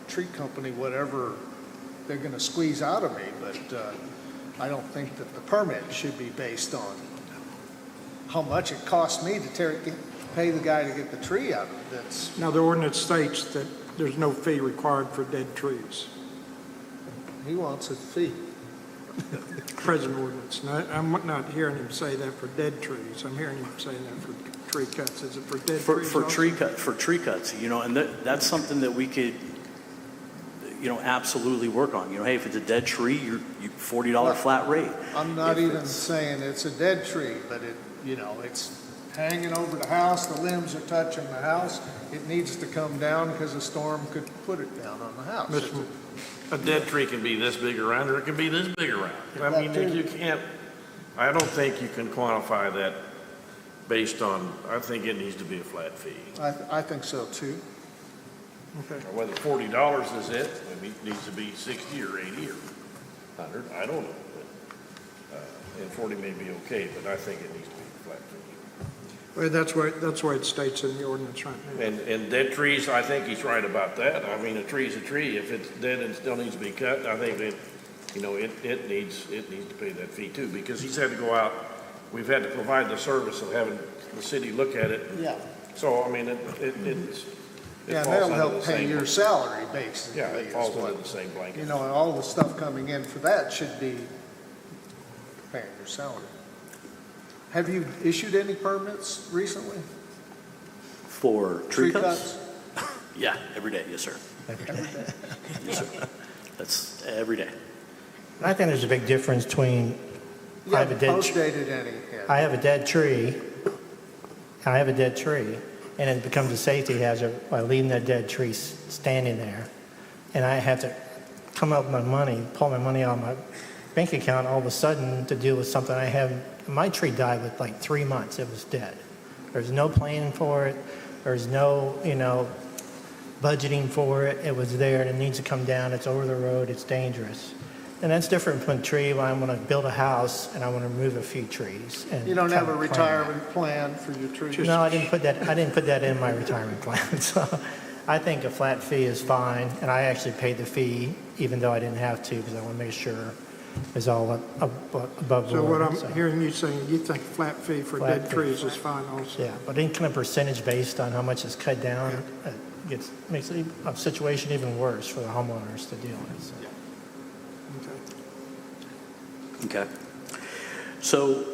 tree company whatever they're going to squeeze out of me. But I don't think that the permit should be based on how much it costs me to pay the guy to get the tree out. Now, the ordinance states that there's no fee required for dead trees. He wants a fee. Present ordinance. Now, I'm not hearing him say that for dead trees. I'm hearing him saying that for tree cuts. Is it for dead trees? For also? tree cuts, and that's something that we could, absolutely work on. Hey, if it's a dead tree, you $40 flat rate. I'm not even saying it's a dead tree, but it's hanging over the house, the limbs are touching the house. It needs to come down because a storm could put it down on the house. A dead tree can be this big around, or it can be this big around. I mean, I don't think you can quantify that based on, I think it needs to be a flat fee. I think so too. Okay. Whether $40 is it, maybe it needs to be 60 or 80 or 100, I don't know. And 40 may be okay, but I think it needs to be a flat fee. Well, that's why it states in the ordinance right now. And dead trees, I think he's right about that. I mean, a tree's a tree. If it's dead and still needs to be cut, I think it needs to pay that fee too, because he's had to go out. We've had to provide the service of having the city look at it. Yeah. So, I mean, it Yeah, falls that'll under help the pay same- your salary, basically. Yeah, it falls is what- under the same blanket. All the stuff coming in for that should be paying your salary. Have you issued any permits recently? For tree cuts? Yeah, every day, yes, sir. Yes, sir. That's every day. I think there's a big difference between You I have a haven't dead post-dated any yet. I have a dead tree, and it becomes a safety hazard by leaving that dead tree standing there. And I have to come up with my money, pull my money out of my bank account all of a sudden to deal with something I have. My tree died with like 3 months. It was dead. There's no planning for it. There's no, budgeting for it. It was there and it needs to come down. It's over the road. It's dangerous. And that's different from a tree when I'm going to build a house and I want to remove a few trees. And You don't have a kind of retirement plan for your trees? No, I didn't put that in my retirement plan. So I think a flat fee is fine, and I actually paid the fee even though I didn't have to because I want to make sure it's all above board. So what I'm hearing you saying, you think flat fee for Flat dead fee. trees is fine also? Yeah, but any kind of percentage based on how much is cut down makes a situation even worse for the homeowners to deal with. So. Okay. Okay. So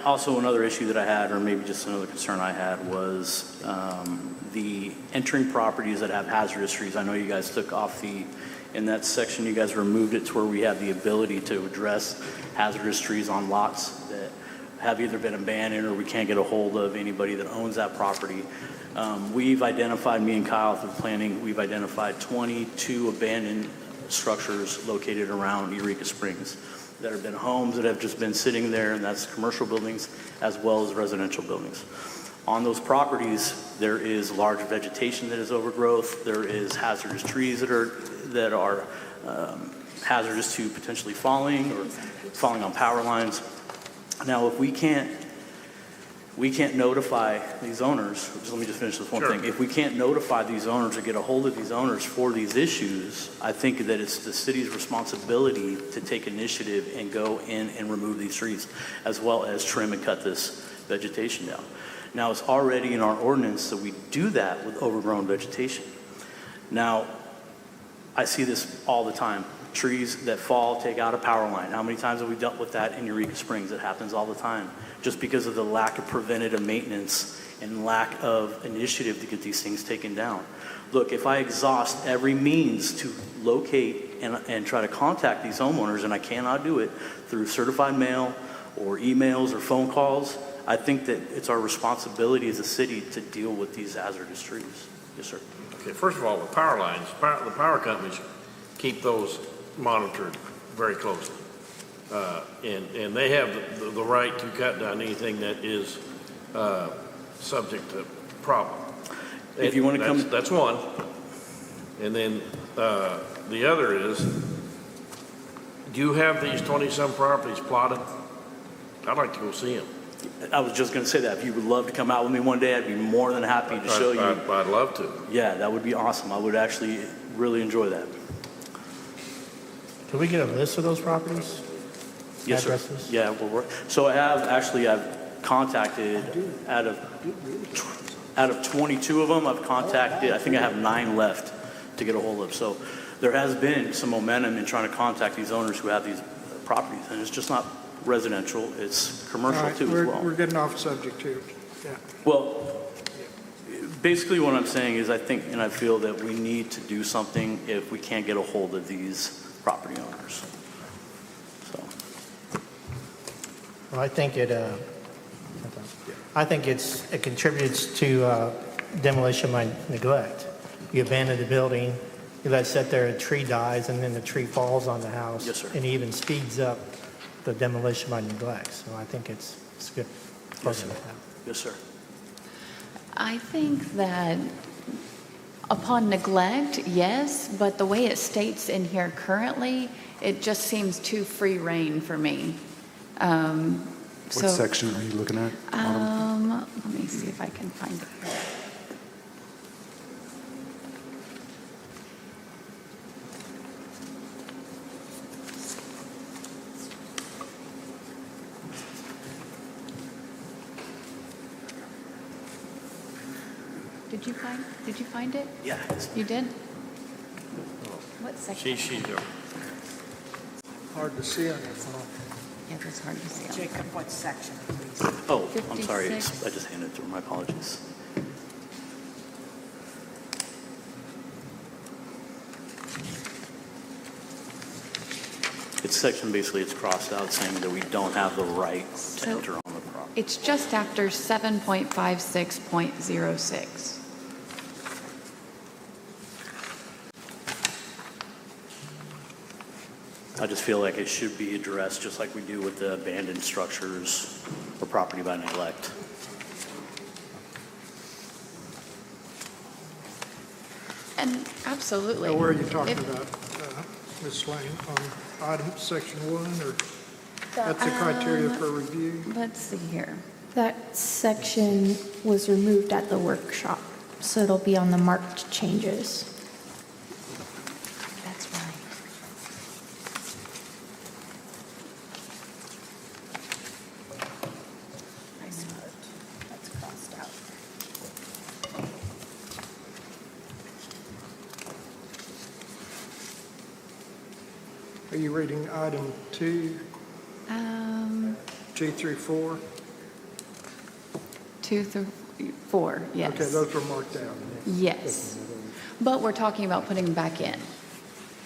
also another issue that I had, or maybe just another concern I had, was the entering properties that have hazardous trees. I know you guys took off in that section, you guys removed it to where we have the ability to address hazardous trees on lots that have either been abandoned or we can't get a hold of anybody that owns that property. We've identified, me and Kyle through planning, we've identified 22 abandoned structures located around Eureka Springs that have been homes that have just been sitting there, and that's commercial buildings as well as residential buildings. On those properties, there is large vegetation that is overgrowth. There is hazardous trees that are hazardous to potentially falling or falling on power lines. Now, if we can't notify these owners, let me just finish this one thing. If we can't notify these owners or get a hold of these owners for these issues, I think that it's the city's responsibility to take initiative and go in and remove these trees, as well as trim and cut this vegetation down. Now, it's already in our ordinance that we do that with overgrown vegetation. Now, I see this all the time. Trees that fall, take out a power line. How many times have we dealt with that in Eureka Springs? It happens all the time, just because of the lack of preventative maintenance and lack of initiative to get these things taken down. Look, if I exhaust every means to locate and try to contact these homeowners, and I cannot do it through certified mail or emails or phone calls, I think that it's our responsibility as a city to deal with these hazardous trees. Yes, sir. Okay, first of all, the power lines, the power companies keep those monitored very closely. And they have the right to cut down anything that is subject to problem. If you want to come... That's one. And then the other is, do you have these 20-some properties plotted? I'd like to go see them. I was just going to say that. If you would love to come out with me one day, I'd be more than happy to show you. I'd love to. Yeah, that would be awesome. I would actually really enjoy that. Can we get a list of those properties? Yes, sir. Addresses? Yeah, so I've contacted out of 22 of them, I've contacted, I think I have 9 left to get a hold of. So there has been some momentum in trying to contact these owners who have these properties, and it's just not residential, it's commercial All right, too as well. We're getting off subject here. Yeah. Well, basically what I'm saying is I think and I feel that we need to do something if we can't get a hold of these property owners. So. Well, I think it contributes to demolition by neglect. You abandon the building, you let it sit there, a tree dies, and then the tree falls on the house. Yes, sir. And even speeds up the demolition by neglect. So I think it's good. Yes, sir. Yes, sir. I think that upon neglect, yes, but the way it states in here currently, it just seems too free rein for me. What section are you looking at? Let me see if I can find it here. Did you find it? Yeah. You did? What section? She's Hard to see on your phone. Yeah, that's hard to see. Jacob, what section, please? Oh, I'm sorry. 56. I just handed it through. My apologies. It's section basically it's crossed out saying that we don't have the right to So- enter on the property. It's just after 7.56.06. I just feel like it should be addressed just like we do with the abandoned structures or property by neglect. And absolutely. Now, where are you talking If- about, Ms. Lane, on item section 1, or that's the criteria for review? Let's see here. That section was removed at the workshop, so it'll be on the marked changes. That's right. I know. That's crossed out. Are you reading item 2, G through 4? 2 through 4, yes. Okay, those were marked out. Yes. But we're talking about putting them back in,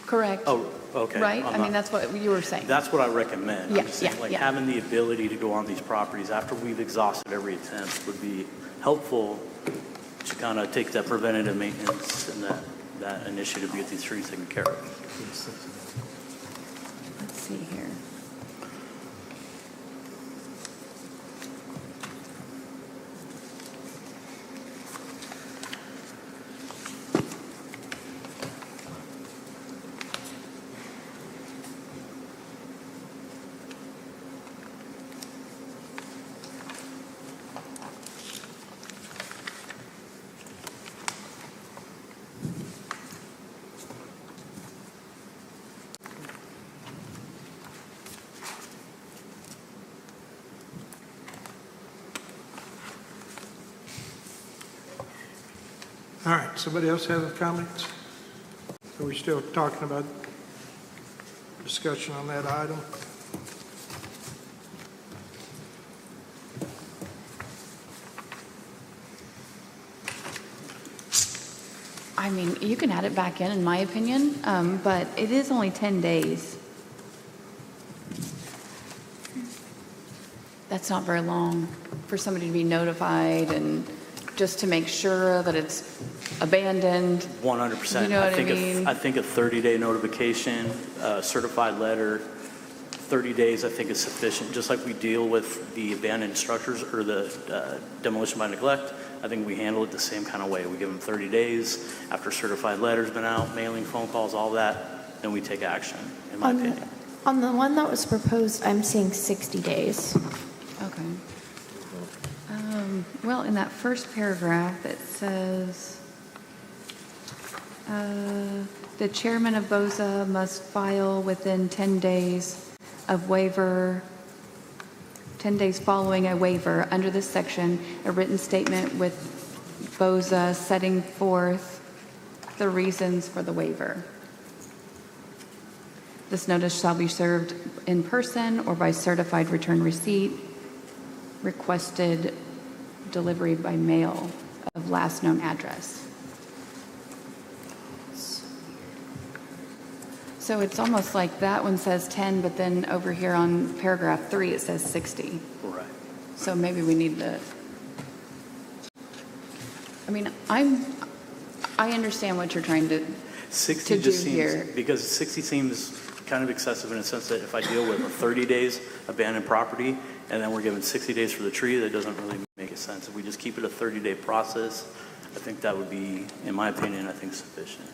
correct? Oh, okay. Right? I'm I mean, not- that's what you were saying. That's what I recommend. I'm Yeah, just saying, yeah, like yeah. having the ability to go on these properties after we've exhausted every attempt would be helpful to kind of take that preventative maintenance and that initiative to get these trees taken care of. Let's see here. All right, somebody else have comments? So Are we still talking about discussion on that item? I mean, you can add it back in my opinion, but it is only 10 days. That's not very long for somebody to be notified and just to make sure that it's abandoned. 100%. You know what I mean? I think a 30-day notification, certified letter, 30 days I think is sufficient. Just like we deal with the abandoned structures or the demolition by neglect, I think we handle it the same kind of way. We give them 30 days after certified letter's been out, mailing, phone calls, all that, then we take action, in my opinion. On the one that was proposed, I'm seeing 60 days. Okay. Well, in that first paragraph, it says, the chairman of BOZA must file within 10 days of waiver, 10 days following a waiver, under this section, a written statement with BOZA setting forth the reasons for the waiver. This notice shall be served in person or by certified return receipt, requested delivery by mail of last known address. So it's almost like that one says 10, but then over here on paragraph 3, it says 60. Right. So maybe we need to, I mean, I understand what you're trying to 60 to just do seems, here. because 60 seems kind of excessive in a sense that if I deal with a 30 days abandoned property and then we're given 60 days for the tree, that doesn't really make a sense. If we just keep it a 30-day process, I think that would be, in my opinion, I think sufficient.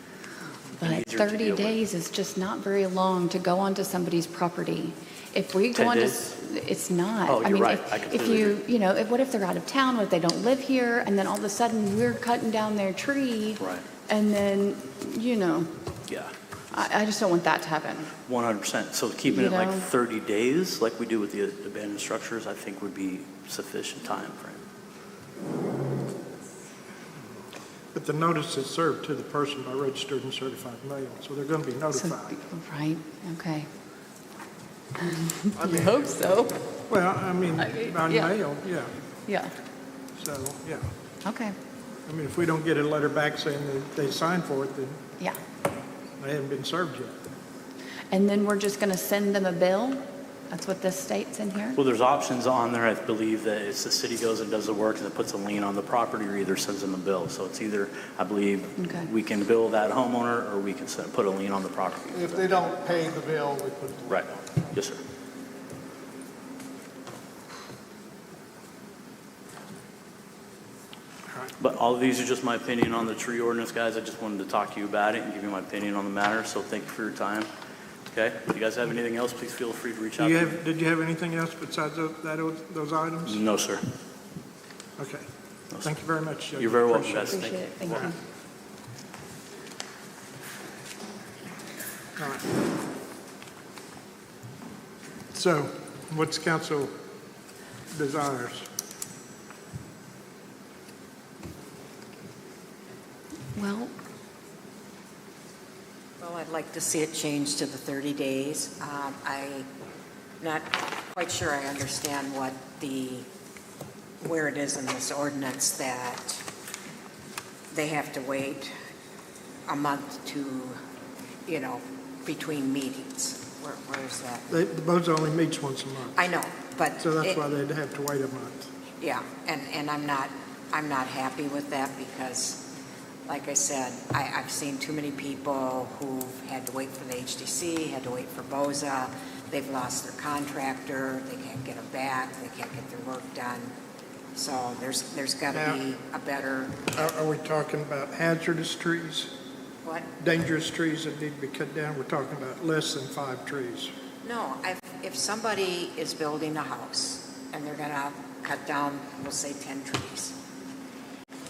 But And easier to 30 deal with. days is just not very long to go onto somebody's property. If we go 10 onto, days? it's not. Oh, you're right. I If completely you, you know, what if they're out of town, what if they don't live here, and then all of a sudden we're cutting down their tree? Right. And then, you know, Yeah, I just don't want that to happen. 100%. So keeping You it like know? 30 days, like we do with the abandoned structures, I think would be sufficient time frame. But the notice is served to the person by registered and certified mail, so they're going to be So- notified. Right, okay. I mean, Hope so. Well, I mean, by yeah. mail, yeah. Yeah, So, yeah. okay, I mean, if we don't get a letter back saying that they signed for it, then yeah. they haven't been served yet. And then we're just going to send them a bill? That's what this states in here? Well, there's options on there. I believe that it's the city goes and does the work and it puts a lien on the property or either sends them a bill. So it's either, I believe, Okay. we can bill that homeowner or we can put a lien on the property. if they don't pay the bill, we put the Right. Yes, sir. But all of these are just my opinion on the tree ordinance, guys. I just wanted to talk to you about it and give you my opinion on the matter. So thank you for your time. Okay? If you guys have anything else, please feel free to reach out to me. Did you have anything else besides those items? No, sir. Okay. Thank you very much, Judge. You're very welcome, Appreciate guys. Appreciate it, thank you. All right. So, what's council desires? Well, Well, I'd like to see it changed to the 30 days. I'm not quite sure I understand where it is in this ordinance that they have to wait a month to, between meetings. Where is that? The BOZA only meets once a month, I know, but. so that's it- why they'd have to wait a month. Yeah, and I'm not happy with that because, like I said, I've seen too many people who've had to wait for the HDC, had to wait for BOZA. They've lost their contractor, they can't get them back, they can't get their work done. So there's got to be a better, Are we talking about hazardous trees, what? dangerous trees that need to be cut down? We're talking about less than 5 trees. No, if somebody is building a house and they're gonna cut down, we'll say 10 trees,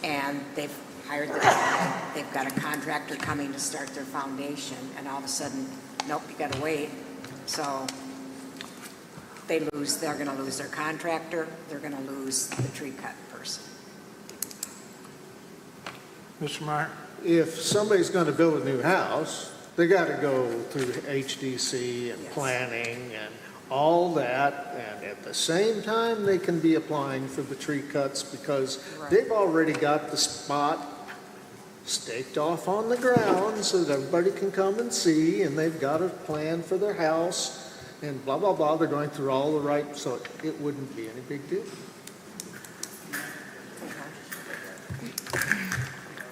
and they've hired the guy, they've got a contractor coming to start their foundation, and all of a sudden, nope, you gotta wait. So they're gonna lose their contractor, they're gonna lose the tree cut person. Mr. Meyer? If somebody's going to build a new house, they got to go through HDC and planning and all that, and at the same time, they can be applying for the tree cuts because they've already got the spot staked off on the ground so that everybody can come and see, and they've got a plan for their house, and blah, blah, blah. They're going through all the right, so it wouldn't be any big deal.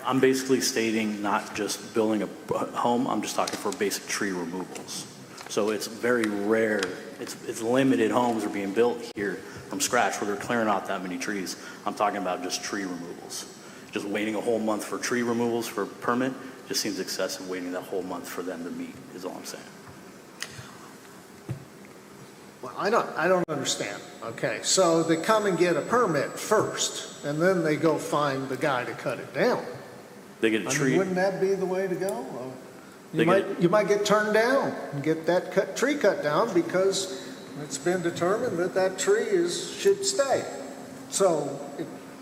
I'm basically stating not just building a home, I'm just talking for basic tree removals. So it's very rare, it's limited homes are being built here from scratch where they're clearing out that many trees. I'm talking about just tree removals. Just waiting a whole month for tree removals for a permit just seems excessive, waiting that whole month for them to meet, is all I'm saying. Well, I don't understand. Okay, so they come and get a permit first, and then they go find the guy to cut it down. They get a I tree. mean, wouldn't that be the way to go? They You might get turned down and get that tree cut down because it's been determined that that tree should stay. So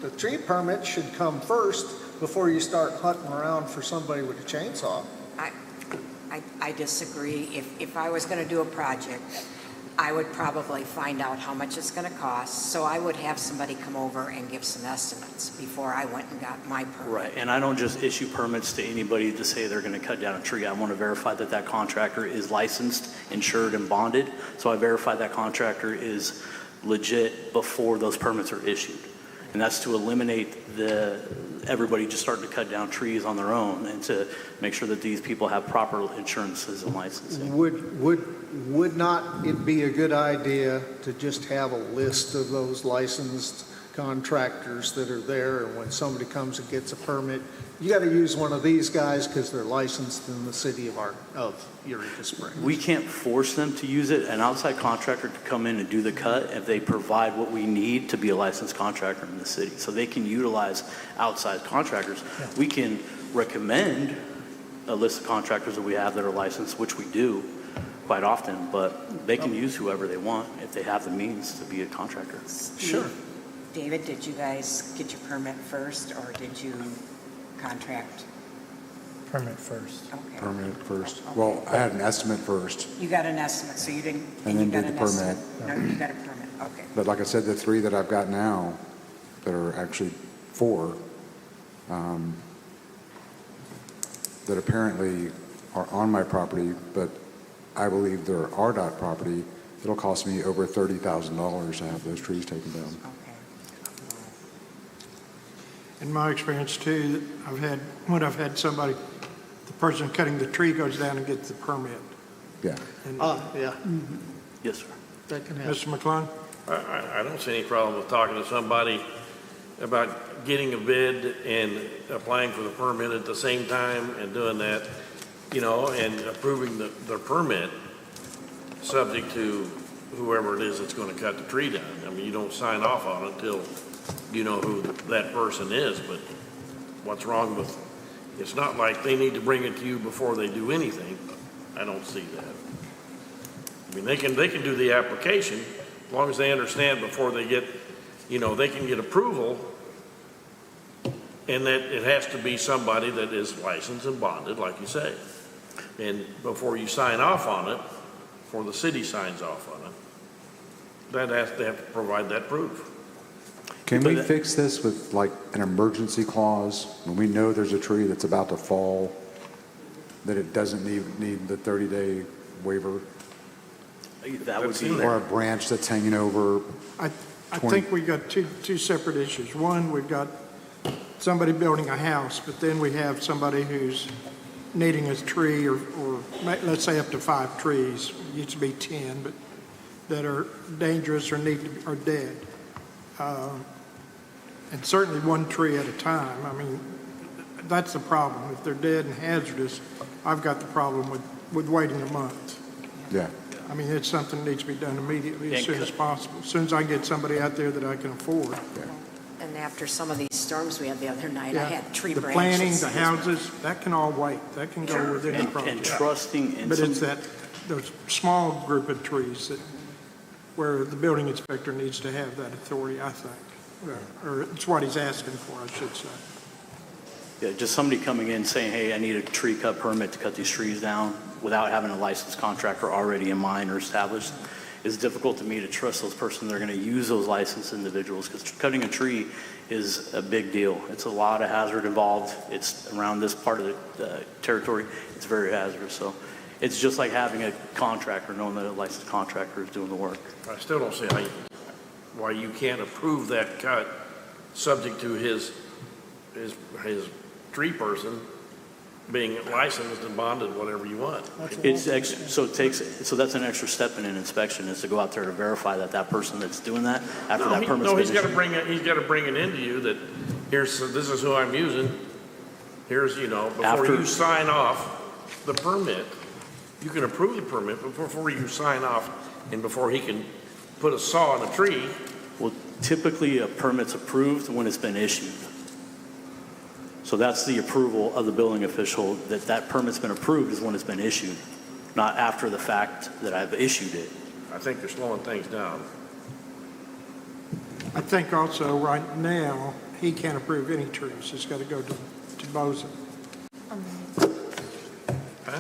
the tree permit should come first before you start hunting around for somebody with a chainsaw. I disagree. If I was going to do a project, I would probably find out how much it's going to cost, so I would have somebody come over and give some estimates before I went and got my permit. Right, and I don't just issue permits to anybody to say they're going to cut down a tree. I want to verify that that contractor is licensed, insured, and bonded. So I verify that contractor is legit before those permits are issued. And that's to eliminate everybody just starting to cut down trees on their own and to make sure that these people have proper insurances and licensing. Would not it be a good idea to just have a list of those licensed contractors that are there, and when somebody comes and gets a permit, you got to use one of these guys because they're licensed in the city of Eureka Springs? We can't force them to use it. An outside contractor could come in and do the cut if they provide what we need to be a licensed contractor in the city. So they can utilize outside contractors. Yeah. We can recommend a list of contractors that we have that are licensed, which we do quite often, but they can use whoever they want if they have the means to be a contractor. Sure. David, did you guys get your permit first, or did you contract? Permit first. Okay. Permit first. Well, I had an estimate first, You got an estimate, so you didn't. And then you got did an the permit. estimate. No, you got a permit, okay. but like I said, the 3 that I've got now, that are actually 4, that apparently are on my property, but I believe they're RDOT property, it'll cost me over $30,000 to have those trees taken down. Okay. In my experience too, when I've had somebody, the person cutting the tree goes down and gets the permit. Yeah. And Yeah, Yes, sir. that can happen. Mr. McClung? I don't see any problem with talking to somebody about getting a bid and applying for the permit at the same time and doing that, and approving the permit, subject to whoever it is that's going to cut the tree down. I mean, you don't sign off on it until you know who that person is, but what's wrong with, it's not like they need to bring it to you before they do anything. I don't see that. I mean, they can do the application as long as they understand before they get, they can get approval, and that it has to be somebody that is licensed and bonded, like you say. And before you sign off on it, before the city signs off on it, they have to provide that proof. Can we fix this with like an emergency clause when we know there's a tree that's about to fall, that it doesn't need the 30-day waiver? That would be, Or a branch that's hanging over? I think we've got two separate issues. One, we've got somebody building a house, but then we have somebody who's needing a tree or let's say up to 5 trees, it used to be 10, but that are dangerous or are dead. And certainly 1 tree at a time. I mean, that's the problem. If they're dead and hazardous, I've got the problem with waiting a month. Yeah. I mean, it's something that needs to be done immediately, as Yeah, soon as possible. As soon as I get somebody out there that I can afford. And after some of these storms we had the other night, I had tree The branches. planning, the houses, that can all wait. That can go with any and project. trusting in But some, it's those small group of trees where the building inspector needs to have that authority, I think. Or it's what he's asking for, I should say. Yeah, just somebody coming in saying, hey, I need a tree cut permit to cut these trees down without having a licensed contractor already in mind or established is difficult to me to trust those persons that are going to use those licensed individuals, because cutting a tree is a big deal. It's a lot of hazard involved. It's around this part of the territory. It's very hazardous. So it's just like having a contractor, knowing that a licensed contractor is doing the work. I still don't see why you can't approve that cut subject to his tree person being licensed and bonded, whatever you want. It's so that's an extra step in an inspection, is to go out there to verify that that person that's doing that after that permit's No, been he's got to issued. he's got to bring it into you that this is who I'm using. Here's, before you sign off the permit, you can approve the permit, but before you sign off and before he can put a saw in a tree. Well, typically a permit's approved when it's been issued. So that's the approval of the building official, that permit's been approved is when it's been issued, not after the fact that I've issued it. I think they're slowing things down. I think also right now, he can't approve any trees. It's got to go to Boza.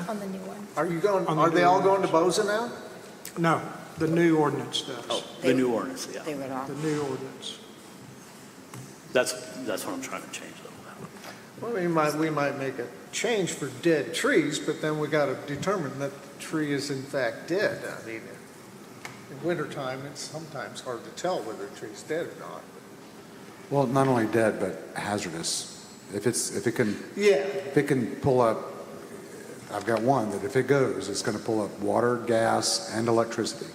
On the new one. Are they all going to Boza now? No, the new ordinance does. Oh, the new ordinance, yeah. They would all. The new ordinance. That's what I'm trying to change though. Well, we might make a change for dead trees, but then we got to determine that the tree is in fact dead. I mean, in wintertime, it's sometimes hard to tell whether a tree's dead or not. Well, not only dead, but hazardous. If it can pull up, I've got one that if it goes, it's going to pull up water, gas, and electricity.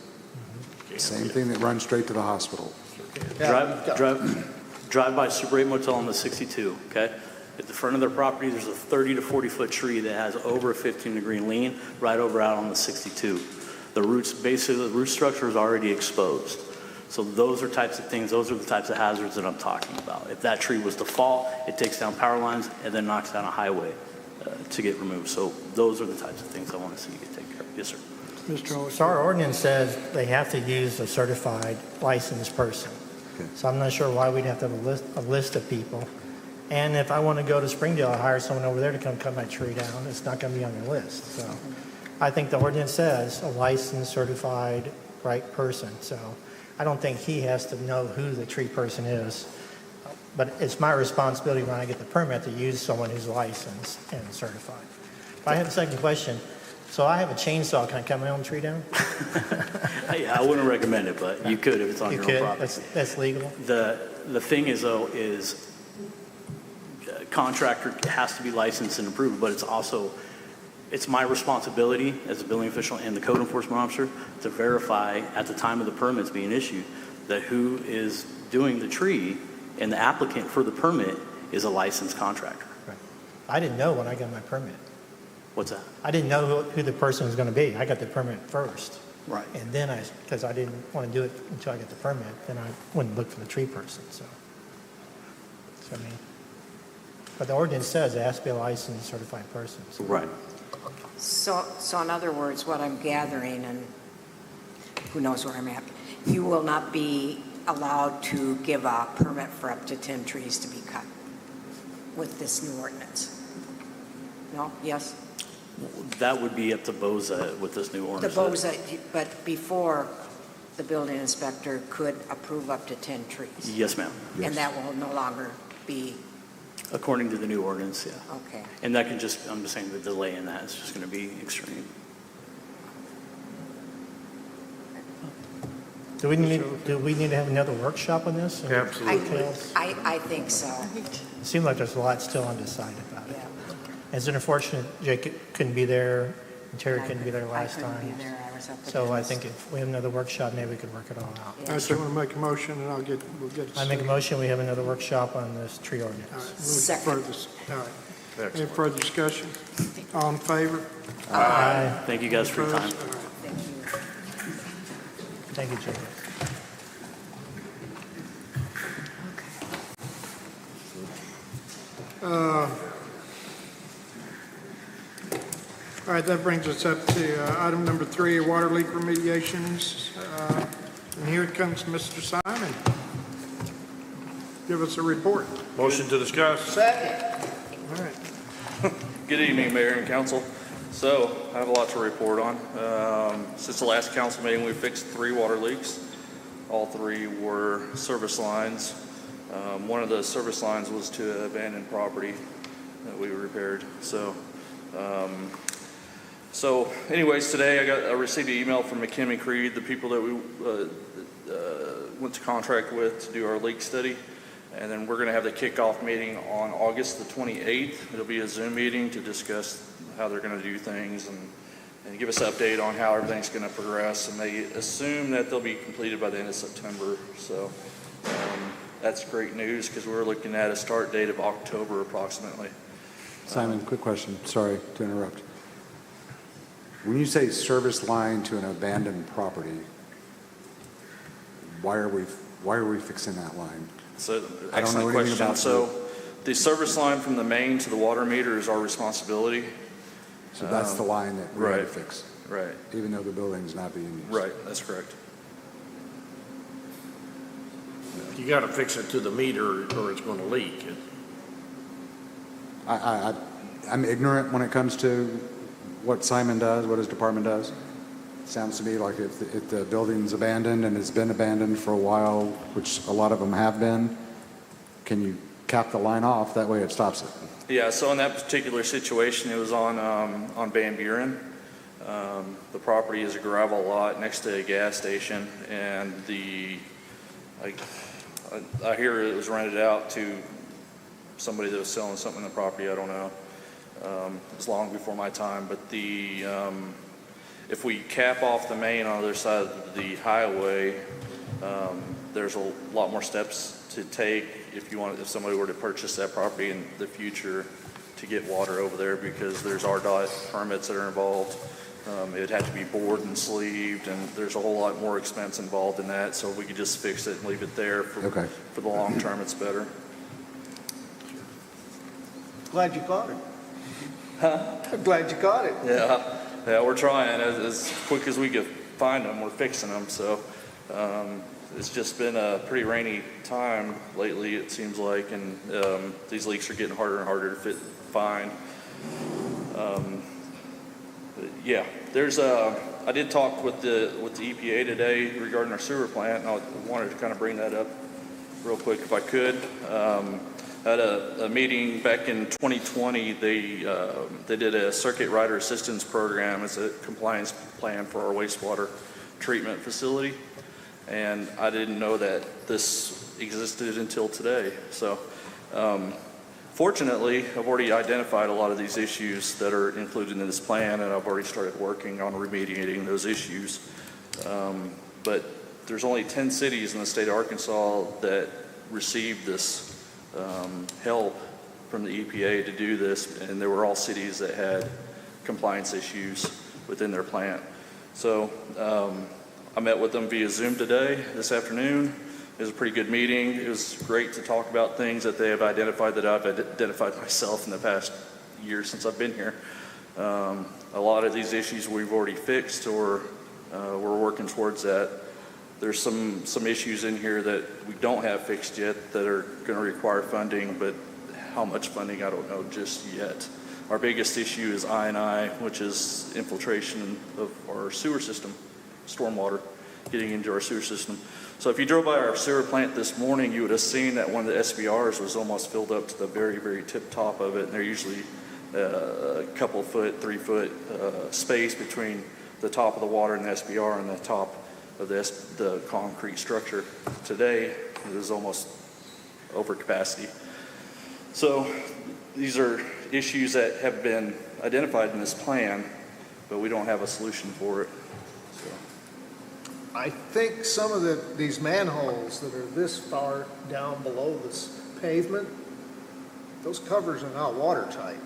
Same thing that runs straight to the hospital. Drive by Super 8 Motel on the 62, okay? At the front of their property, there's a 30 to 40 foot tree that has over a 15-degree lean right over out on the 62. The root structure is already exposed. So those are the types of hazards that I'm talking about. If that tree was to fall, it takes down power lines and then knocks down a highway to get removed. So those are the types of things I want to see get taken care of. Yes, sir. Mr. Olson. So our ordinance says they have to use a certified licensed person. Okay. So I'm not sure why we'd have to have a list of people. And if I want to go to Springdale, I hire someone over there to come cut my tree down. It's not going to be on your list. So I think the ordinance says a licensed, certified, right person. So I don't think he has to know who the tree person is. But it's my responsibility when I get the permit to use someone who's licensed and certified. I have a second question. So I have a chainsaw. Can I cut my own tree down? Yeah, I wouldn't recommend it, but you could if it's on You your could? own property. That's legal? The thing is, though, contractor has to be licensed and approved, but it's my responsibility as a building official and the code enforcement officer to verify at the time of the permits being issued that who is doing the tree and the applicant for the permit is a licensed contractor. Right. I didn't know when I got my permit. What's that? I didn't know who the person was going to be. I got the permit first. Right. And then because I didn't want to do it until I got the permit, then I wouldn't look for the tree person, so I mean, but the ordinance says it has to be a licensed, certified person. So. Right. So in other words, what I'm gathering, and who knows where I'm at, you will not be allowed to give a permit for up to 10 trees to be cut with this new ordinance? No? Yes? That would be up to BOZA with this new The ordinance. BOZA, but before, the building inspector could approve up to 10 trees? Yes, ma'am. And that will no longer be, According to the new ordinance, yeah. okay. And that can I'm just saying the delay in that is just going to be extreme. Do we need to have another workshop on this? Absolutely. I think so. It seems like there's a lot still undecided about it. Yeah. It's unfortunate Jake couldn't be there, and Terry couldn't be there last I couldn't time. be there. I was up So I against- think if we have another workshop, maybe we could work it all out. Yeah. I just want to make a motion, and we'll get it. I make a motion, we have another workshop on this tree All ordinance. right, move Second. further. All right. Any Excellent. further discussion? All in favor? Aye. Thank you guys for your time. Opposed? All right. Thank you. Thank you, Jacob. All right, that brings us up to item number 3, water leak remediations. And here comes Mr. Simon. Give us a report. Motion to discuss? Second. All right. Good evening, Mayor and Council. So, I have a lot to report on. Since the last council meeting, we fixed 3 water leaks. All 3 were service lines. One of the service lines was to abandoned property that we repaired. So anyways, today I received an email from McKinley Creed, the people that we went to contract with to do our leak study. And then we're going to have the kickoff meeting on August the 28th. It'll be a Zoom meeting to discuss how they're going to do things and give us an update on how everything's going to progress. And they assume that they'll be completed by the end of September. So that's great news because we're looking at a start date of October approximately. Simon, quick question. Sorry to interrupt. When you say service line to an abandoned property, why are we fixing that line? So, I don't know excellent anything question. about So, the service line from the main to the water meter is our responsibility. So that's the line that we have to fix, Right, even though the building's not being used. right, that's correct. You got to fix it to the meter or it's going to leak. I'm ignorant when it comes to what Simon does, what his department does. Sounds to me like if the building's abandoned and has been abandoned for a while, which a lot of them have been, can you cap the line off? That way it stops it. Yeah, so in that particular situation, it was on Van Buren. The property is a gravel lot next to a gas station, and I hear it was rented out to somebody that was selling something in the property. I don't know. It was long before my time, but if we cap off the main on the other side of the highway, there's a lot more steps to take if somebody were to purchase that property in the future to get water over there, because there's RDOT permits that are involved. It'd have to be bored and sleeved, and there's a whole lot more expense involved in that. So if we could just fix it and leave it there for the long term, it's better. Glad you caught it. Huh? I'm glad you caught it. Yeah, we're trying as quick as we can find them. We're fixing them. So it's just been a pretty rainy time lately, it seems like, and these leaks are getting harder and harder to find. Yeah, I did talk with the EPA today regarding our sewer plant, and I wanted to kind of bring that up real quick if I could. At a meeting back in 2020, they did a circuit rider assistance program as a compliance plan for our wastewater treatment facility, and I didn't know that this existed until today. So fortunately, I've already identified a lot of these issues that are included in this plan, and I've already started working on remediating those issues. But there's only 10 cities in the state of Arkansas that received this help from the EPA to do this, and they were all cities that had compliance issues within their plant. So I met with them via Zoom this afternoon. It was a pretty good meeting. It was great to talk about things that they have identified that I've identified myself in the past year since I've been here. A lot of these issues we've already fixed, or we're working towards that. There's some issues in here that we don't have fixed yet that are going to require funding, but how much funding, I don't know just yet. Our biggest issue is I&I, which is infiltration of our sewer system, stormwater, getting into our sewer system. So if you drove by our sewer plant this morning, you would have seen that one of the SBRs was almost filled up to the very, very tip top of it, and they're usually a couple foot, 3 foot space between the top of the water and the SBR and the top of the concrete structure. Today, it is almost over capacity. So these are issues that have been identified in this plan, but we don't have a solution for it. So. I think some of these manholes that are this far down below this pavement, those covers are not watertight.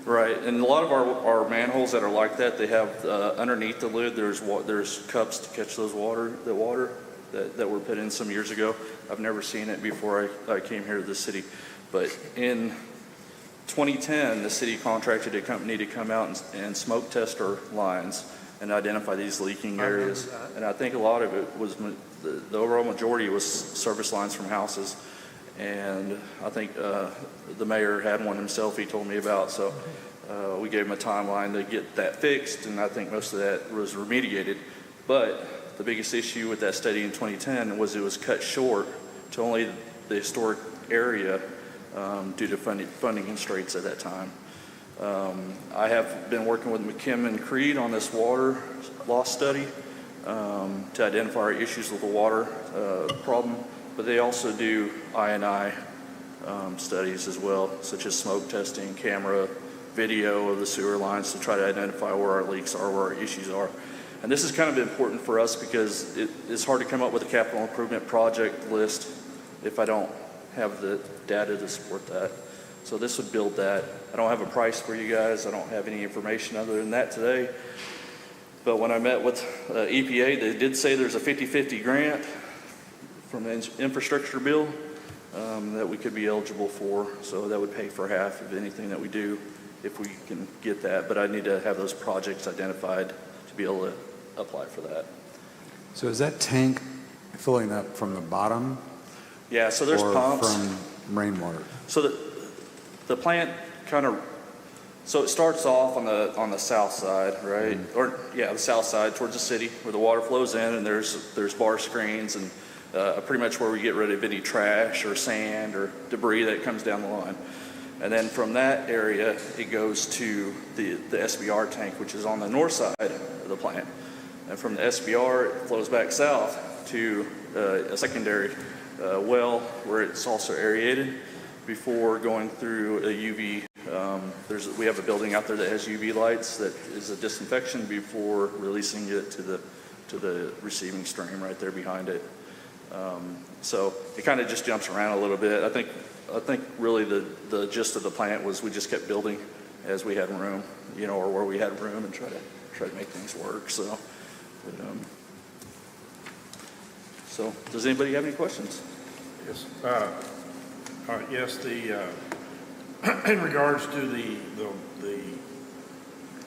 Right, and a lot of our manholes that are like that, they have underneath the lid, there's cups to catch the water that were put in some years ago. I've never seen it before I came here to the city, but in 2010, the city contracted a company to come out and smoke test our lines and identify these leaking areas. And I think a lot of it was, the overall majority was service lines from houses. And I think the mayor had one himself he told me about, so we gave him a timeline to get that fixed, and I think most of that was remediated. But the biggest issue with that study in 2010 was it was cut short to only the historic area due to funding constraints at that time. I have been working with McKim and Creed on this water loss study to identify our issues with the water problem, but they also do I&I studies as well, such as smoke testing, camera, video of the sewer lines to try to identify where our leaks are, where our issues are. And this is kind of important for us because it's hard to come up with a capital improvement project list if I don't have the data to support that. So this would build that. I don't have a price for you guys. I don't have any information other than that today. But when I met with EPA, they did say there's a 50-50 grant from the infrastructure bill that we could be eligible for. So that would pay for half of anything that we do if we can get that. But I need to have those projects identified to be able to apply for that. So is that tank filling up from the bottom? Yeah, so there's or pumps. from rainwater? So the plant kind of, so it starts off on the south side, right? Or yeah, the south side towards the city where the water flows in, and there's bar screens and pretty much where we get rid of any trash or sand or debris that comes down the line. And then from that area, it goes to the SBR tank, which is on the north side of the plant. And from the SBR, it flows back south to a secondary well where it's also aerated before going through a UV. We have a building out there that has UV lights that is a disinfection before releasing it to the receiving stream right there behind it. So it kind of just jumps around a little bit. I think really the gist of the plant was we just kept building as we had room, or where we had room, and try to make things work. So does anybody have any questions? Yes. Yes. In regards to the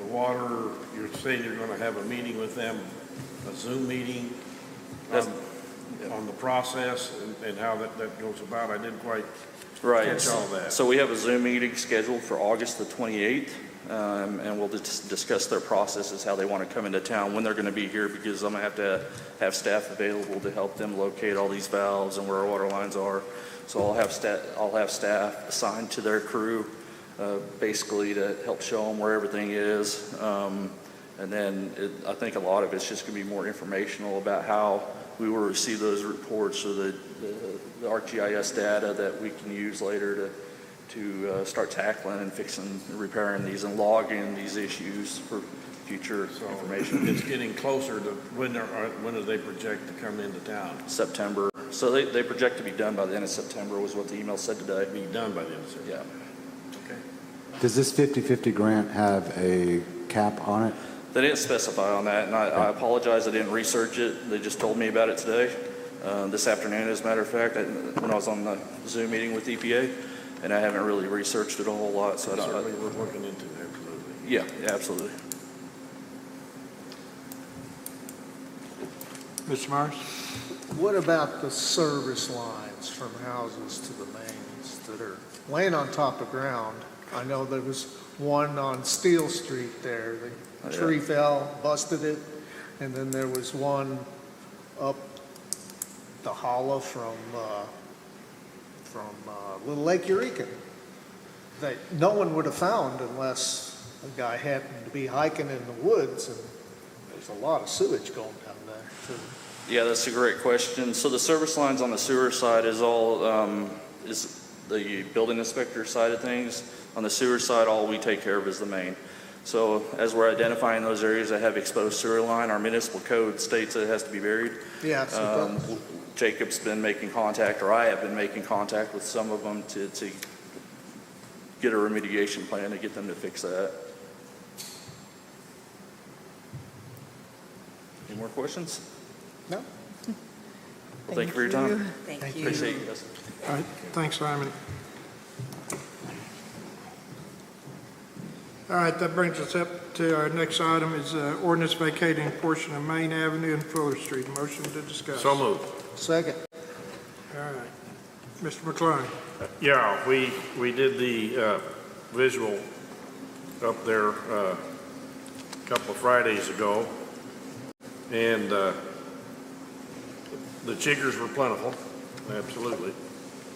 water, you're saying you're going to have a meeting with them, a Zoom meeting on the process and how that goes about. I didn't quite catch all that. So we have a Zoom meeting scheduled for August the 28th, and we'll discuss their processes, how they want to come into town, when they're going to be here, because I'm going to have staff available to help them locate all these valves and where our water lines are. So I'll have staff assigned to their crew, basically to help show them where everything is. And then I think a lot of it's just going to be more informational about how we will receive those reports or the ArcGIS data that we can use later to start tackling and fixing and repairing these and logging these issues for future information. It's getting closer to when do they project to come into town? September. So they project to be done by the end of September was what the email said today. Be done by the end of September? Yeah. Okay. Does this 50-50 grant have a cap on it? They didn't specify on that, and I apologize. I didn't research it. They just told me about it today, this afternoon, as a matter of fact, when I was on the Zoom meeting with EPA, and I haven't really researched it a whole lot. So certainly we're looking into it, absolutely. Yeah, absolutely. Mr. Myers? What about the service lines from houses to the mains that are laying on top of ground? I know there was one on Steel Street there. The tree fell, busted it, and then there was one up the hollow from Little Lake Eureka that no one would have found unless a guy happened to be hiking in the woods, and there's a lot of sewage going down there too. Yeah, that's a great question. So the service lines on the sewer side is all is the building inspector side of things. On the sewer side, all we take care of is the main. So as we're identifying those areas that have exposed sewer line, our municipal code states that it has to be buried. Yeah, so Jacob's been making contact, or I have been making contact with some of them to get a remediation plan to get them to fix that. Any more questions? No. Well, thank you for your time. Thank you. Appreciate you guys. All right, thanks, Simon. All right, that brings us up to our next item is ordinance vacating a portion of Main Avenue and Fuller Street. Motion to discuss. So moved. Second. All right. Mr. McClung? Yeah, we did the visual up there a couple of Fridays ago, and the chiggers were plentiful, absolutely.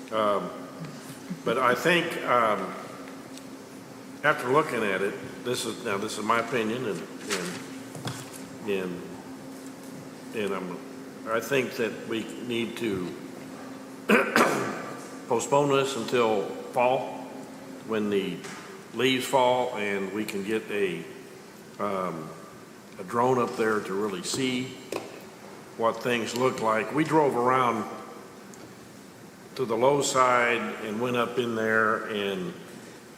But I think after looking at it, this is my opinion, and I think that we need to postpone this until fall, when the leaves fall, and we can get a drone up there to really see what things look like. We drove around to the low side and went up in there, and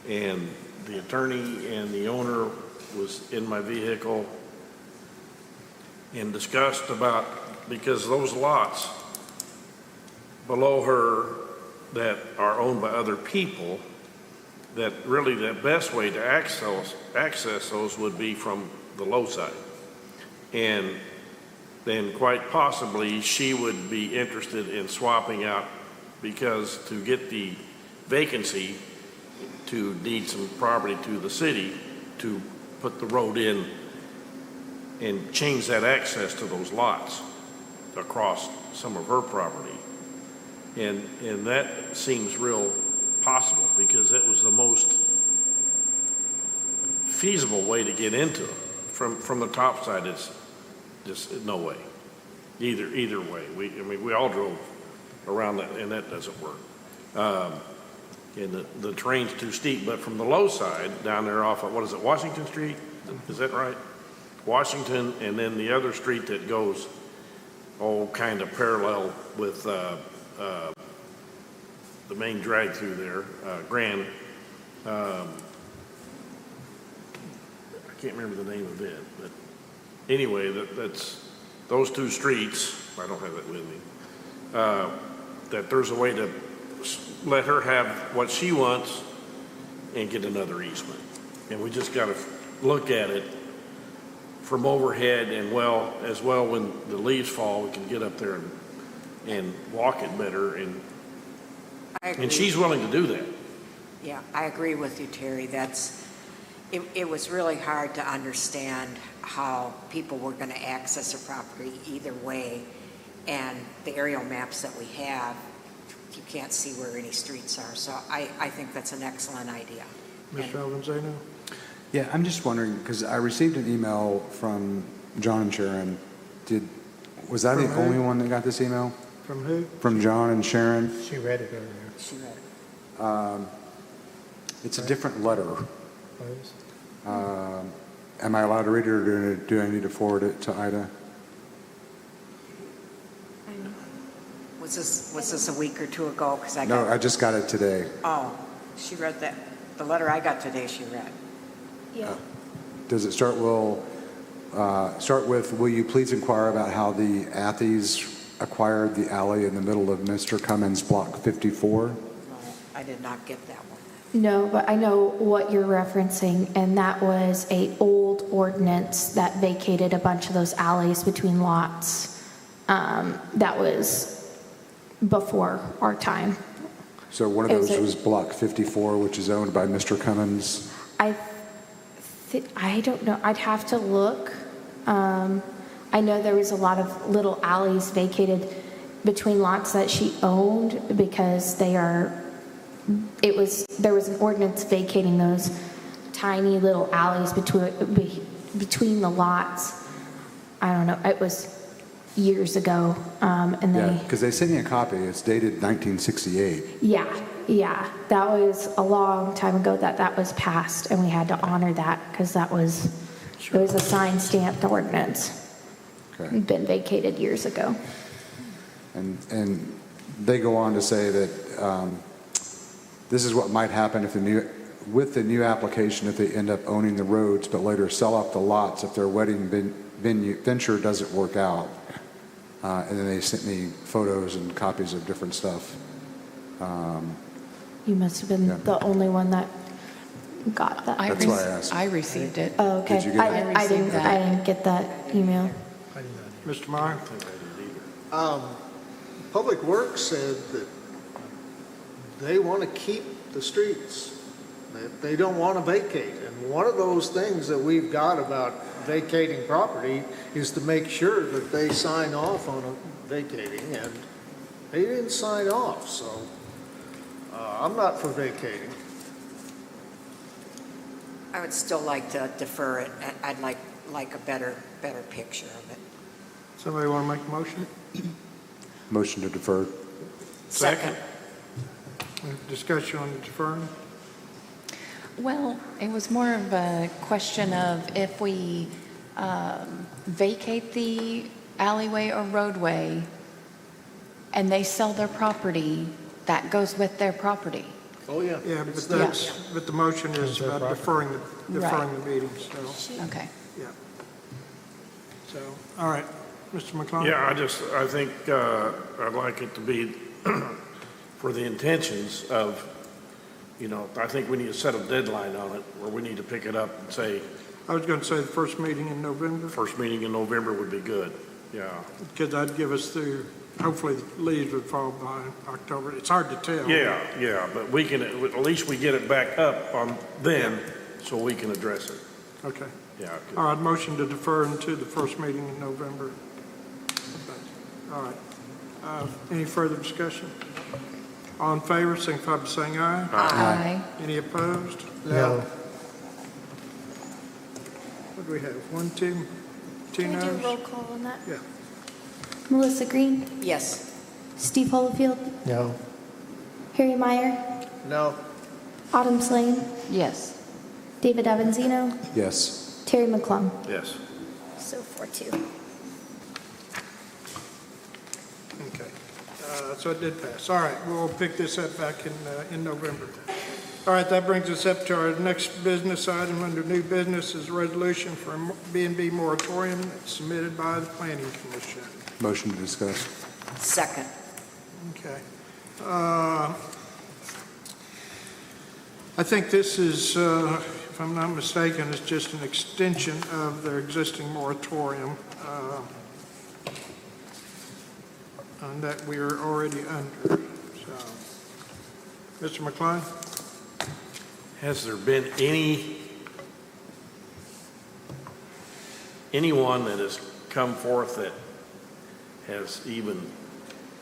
the attorney and the owner was in my vehicle and discussed about, because those lots below her that are owned by other people, that really the best way to access those would be from the low side. And then quite possibly she would be interested in swapping out, because to get the vacancy, to need some property to the city to put the road in and change that access to those lots across some of her property. And that seems real possible, because it was the most feasible way to get into it. From the top side, it's just no way. Either way. We all drove around that, and that doesn't work. And the terrain's too steep. But from the low side, down there off of, what is it, Washington Street? Is that right? Washington, and then the other street that goes, kind of parallel with the main drag through there, Grand. I can't remember the name of it, but anyway, that's those two streets. I don't have it with me. That there's a way to let her have what she wants and get another easement, and we just got to look at it from overhead, and as well when the leaves fall, we can get up there and walk it better, I agree. and she's willing to do that. Yeah, I agree with you, Terry. It was really hard to understand how people were going to access a property either way, and the aerial maps that we have, you can't see where any streets are. So I think that's an excellent idea. Mr. Alvanzano? Yeah, I'm just wondering, because I received an email from John and Sharon. Was I the From who? only one that got this email? From who? From John and Sharon. She read it earlier. She read it. It's a different letter. Please. Am I allowed to read it, or do I need to forward it to Ida? Was this a week or two ago? Because I No, got. I just got it today. Oh, she read that. The letter I got today, she read. Yeah. Does it start with, will you please inquire about how the Athies acquired the alley in the middle of Mr. Cummins' Block 54? No, I did not get that one. No, but I know what you're referencing, and that was a old ordinance that vacated a bunch of those alleys between lots. That was before our time. So one of It was those a- was Block 54, which is owned by Mr. Cummins. I don't know. I'd have to look. I know there was a lot of little alleys vacated between lots that she owned, because there was an ordinance vacating those tiny little alleys between the lots. I don't know. It was years ago, and Yeah, they. because they sent me a copy. It's dated 1968. Yeah, that was a long time ago that was passed, and we had to honor that, because it was a signed, stamped ordinance. Okay. It'd been vacated years ago. And they go on to say that this is what might happen with the new application if they end up owning the roads, but later sell off the lots if their wedding venture doesn't work out. And then they sent me photos and copies of different stuff. You must have been Yeah. the only one that got that. That's why I asked. I received it. Oh, okay. Did you get I it? didn't get that email. Mr. Meyer? Public Works said that they want to keep the streets. They don't want to vacate. And one of those things that we've got about vacating property is to make sure that they sign off on vacating, and they didn't sign off, so I'm not for vacating. I would still like to defer it. I'd like a better picture of it. Somebody want to make a motion? Motion to defer. Second. Discussion on the deferring? Well, it was more of a question of if we vacate the alleyway or roadway and they sell their property, that goes with their property. Oh, yeah. Yeah, but It's but the motion is about deferring Right. the meeting, so, Okay. yeah. So, all right, Mr. McClung? Yeah, I think I'd like it to be for the intentions of, I think we need to set a deadline on it, where we need to pick it up and say, I was going to say the first meeting in November, first meeting in November would be good, yeah. because that'd give us hopefully the leaves would fall by October. It's hard to tell. Yeah, but we can, at least we get it back up on then, so we can address it, Okay. yeah. All right, motion to defer into the first meeting in November. All right. Any further discussion? All in favor, signify by saying aye. Aye. Any opposed? No. What do we have? One, two Can we do a noes? roll call on that? Yeah. Melissa Green, Yes. Steve Holofield, No. Harry Meyer, No. Autumn Slane, Yes. David Avanzino, Yes. Terry McClung. Yes. So 4-2. Okay. So it did pass. All right, we'll pick this up back in November. All right, that brings us up to our next business item under new business is a resolution for a B&B moratorium submitted by the Planning Commission. Motion to discuss. Second. Okay. I think this is, if I'm not mistaken, it's just an extension of their existing moratorium and that we are already under. So, Mr. McClung? Has there been anyone that has come forth that has even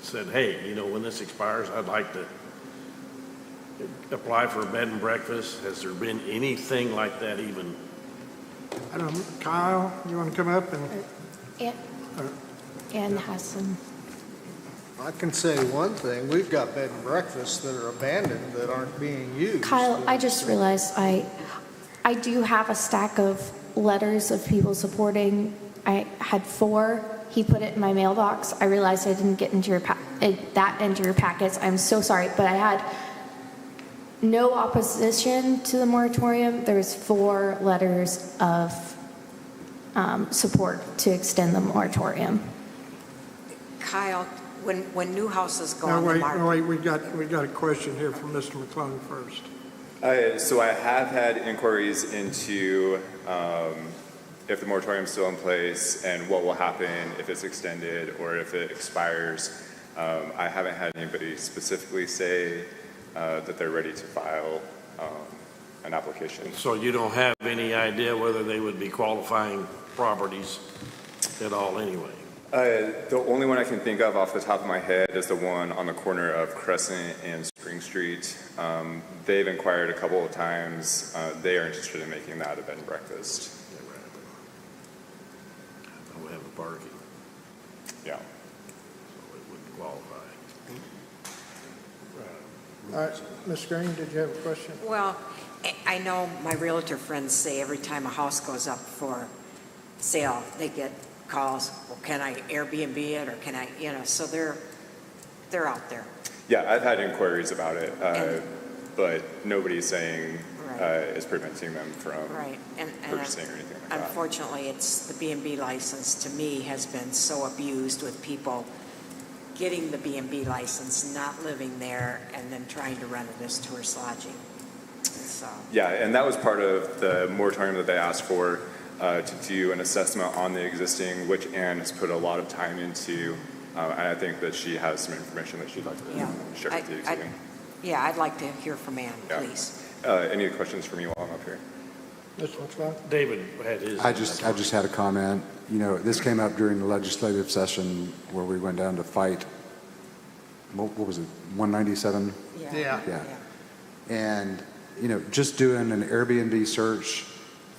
said, hey, when this expires, I'd like to apply for a bed and breakfast? Has there been anything like that even? I don't know, Kyle, you want to come up and? Ann has some. I can say one thing, we've got bed and breakfasts that are abandoned that aren't being used. Kyle, I just realized I do have a stack of letters of people supporting. I had 4. He put it in my mailbox. I realized I didn't get into your packets. I'm so sorry, but I had no opposition to the moratorium. There's 4 letters of support to extend the moratorium. Kyle, when new houses go No, on the wait, market. we got a question here from Mr. McClung first. So I have had inquiries into if the moratorium is still in place and what will happen if it's extended or if it expires. I haven't had anybody specifically say that they're ready to file an application. So you don't have any idea whether they would be qualifying properties at all anyway? The only one I can think of off the top of my head is the one on the corner of Crescent and Spring Street. They've inquired a couple of times. They are interested in making that a bed and breakfast. We have a parking, Yeah. so it wouldn't qualify. All right, Ms. Green, did you have a question? Well, I know my realtor friends say every time a house goes up for sale, they get calls, well, can I Airbnb it, or can I, so they're out there. Yeah, I've had inquiries about it, And- but nobody's saying Right. is preventing them from Right, and purchasing or anything like that. unfortunately, the B&B license, to me, has been so abused with people getting the B&B license, not living there, and then trying to run it as tourist lodging. So, Yeah, and that was part of the moratorium that they asked for, to do an assessment on the existing, which Ann has put a lot of time into, and I think that she has some information that she'd like to yeah. share with you. Yeah, I'd like to hear from Ann, Yeah. please. Any questions for me while I'm up here? Mr. McClung? David had his. I just had a comment. You know, this came up during the legislative session where we went down to fight, what was it, 197? Yeah. Yeah. And, you know, just doing an Airbnb search